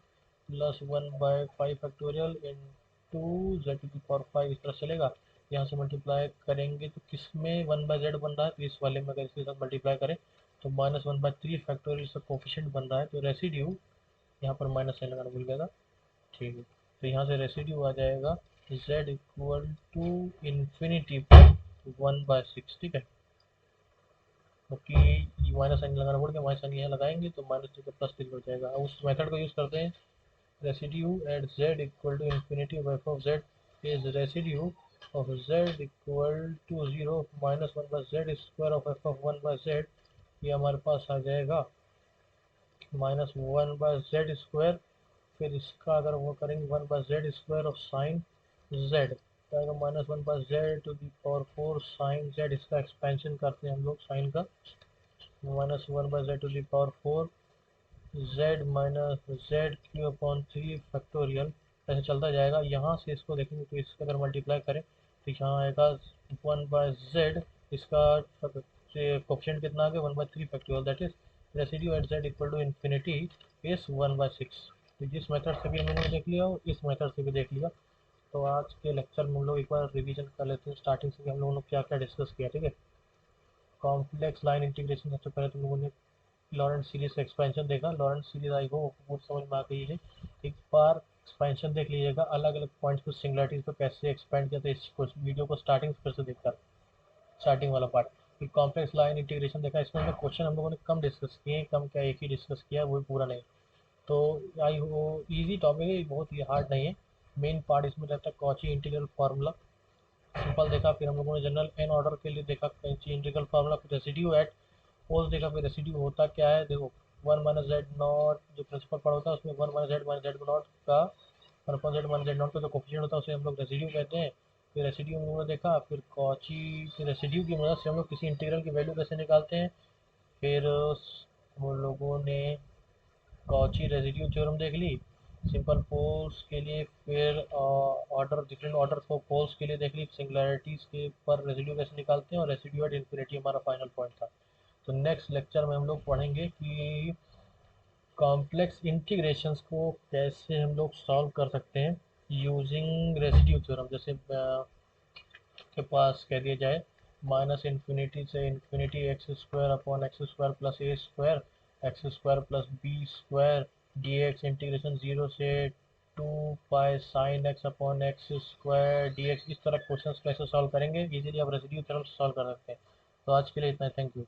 plus 1/5 factorial into z to the power 5, इस तरह चलेगा। यहाँ से मल्टीप्लाई करेंगे तो किस में 1/z बन रहा है, तो इस वाले में अगर इसके साथ मल्टीप्लाई करें तो -1/3 फैक्टोरियल इसका कोफिशिएंट बन रहा है। तो रेसिड्यू यहाँ पर माइनस साइन लगाना भूल गया था। ठीक है, तो यहाँ से रेसिड्यू आ जाएगा z इक्वल टू इन्फिनिटी पर 1/6। ठीक है, क्योंकि माइनस साइन लगाना पड़ गया, माइनस साइन यहाँ लगाएंगे तो -3 का +3 हो जाएगा। उस मेथड को यूज़ करते हैं। Residue at z equal to infinity of F of z is residue of z equal to 0 -1/z square of F of 1/z। ये हमारे पास आ जाएगा -1/z स्क्वायर, फिर इसका अगर वो करेंगे 1/z square of sine z, तो आएगा -1/z to the power 4 sine z। इसका एक्सपेंशन करते हैं हम लोग साइन का, -1/z to the power 4 z minus z Q upon 3 factorial, ऐसे चलता जाएगा। यहाँ से इसको देखेंगे तो इसका अगर मल्टीप्लाई करें तो यहाँ आएगा 1/z, इसका कोफिशिएंट कितना आ गया 1/3 factorial, that is residue at z equal to infinity is 1/6। तो जिस मेथड से भी हम लोगों ने देख लिया और इस मेथड से भी देख लिया। तो आज के लेक्चर में हम लोग एक बार रिवीजन कर लेते हैं स्टार्टिंग से कि हम लोगों ने क्या क्या डिस्कस किया। ठीक है, कॉम्प्लेक्स लाइन इंटीग्रेशन सबसे पहले तुम लोगों ने लॉरेंट सीरीज का एक्सपेंशन देखा। लॉरेंट सीरीज आई हो बहुत समझ में आ गई है। एक बार एक्सपेंशन देख लीजिएगा, अलग अलग पॉइंट्स को सिंगुलरिटीज को कैसे एक्सपेंड किया था, इस वीडियो को स्टार्टिंग फिर से देखकर, स्टार्टिंग वाला पार्ट। फिर कॉम्प्लेक्स लाइन इंटीग्रेशन देखा, इसमें हमने क्वेश्चन हम लोगों ने कम डिस्कस किए, कम क्या एक ही डिस्कस किया, वो पूरा नहीं। तो आई वो ईजी टॉपिक है, बहुत ही हार्ड नहीं है। मेन पार्ट इसमें रहता है कॉची इंटीग्रल फार्मूला, सिंपल देखा। फिर हम लोगों ने जनरल एन ऑर्डर के लिए देखा कॉची इंटीग्रल फार्मूला, फिर रेसिड्यू एट पोज देखा। फिर रेसिड्यू होता क्या है देखो, वन माइनस जेड नॉट जो प्रिंसिपल पार्ट होता है उसमें वन माइनस जेड नॉट का one upon Z minus Z not का जो कोफिशिएंट होता है उसे हम लोग रेसिड्यू कहते हैं। फिर रेसिड्यू हम लोगों ने देखा, फिर कॉची के रेसिड्यू की मदद से हम लोग किसी इंटीग्रल की वैल्यू कैसे निकालते हैं। फिर हम लोगों ने कॉची रेसिड्यू थ्योरम देख ली सिंपल पोल्स के लिए। फिर order different order for poles के लिए देख ली सिंगुलैरिटीज के पर रेसिड्यू कैसे निकालते हैं, और रेसिड्यू एट इन्फिनिटी हमारा फाइनल पॉइंट था। तो नेक्स्ट लेक्चर में हम लोग पढ़ेंगे कि कॉम्प्लेक्स इंटीग्रेशंस को कैसे हम लोग सॉल्व कर सकते हैं यूजिंग रेसिड्यू थ्योरम। जैसे के पास कह दिया जाए माइनस इन्फिनिटी से infinity X square upon X square plus A square X square plus B square D X integration zero से 2 pi sine X upon X square D X. इस तरह question कैसे सॉल्व करेंगे इजीली आप residue theorem से solve कर सकते हैं। तो आज के लिए इतना, थैंक यू।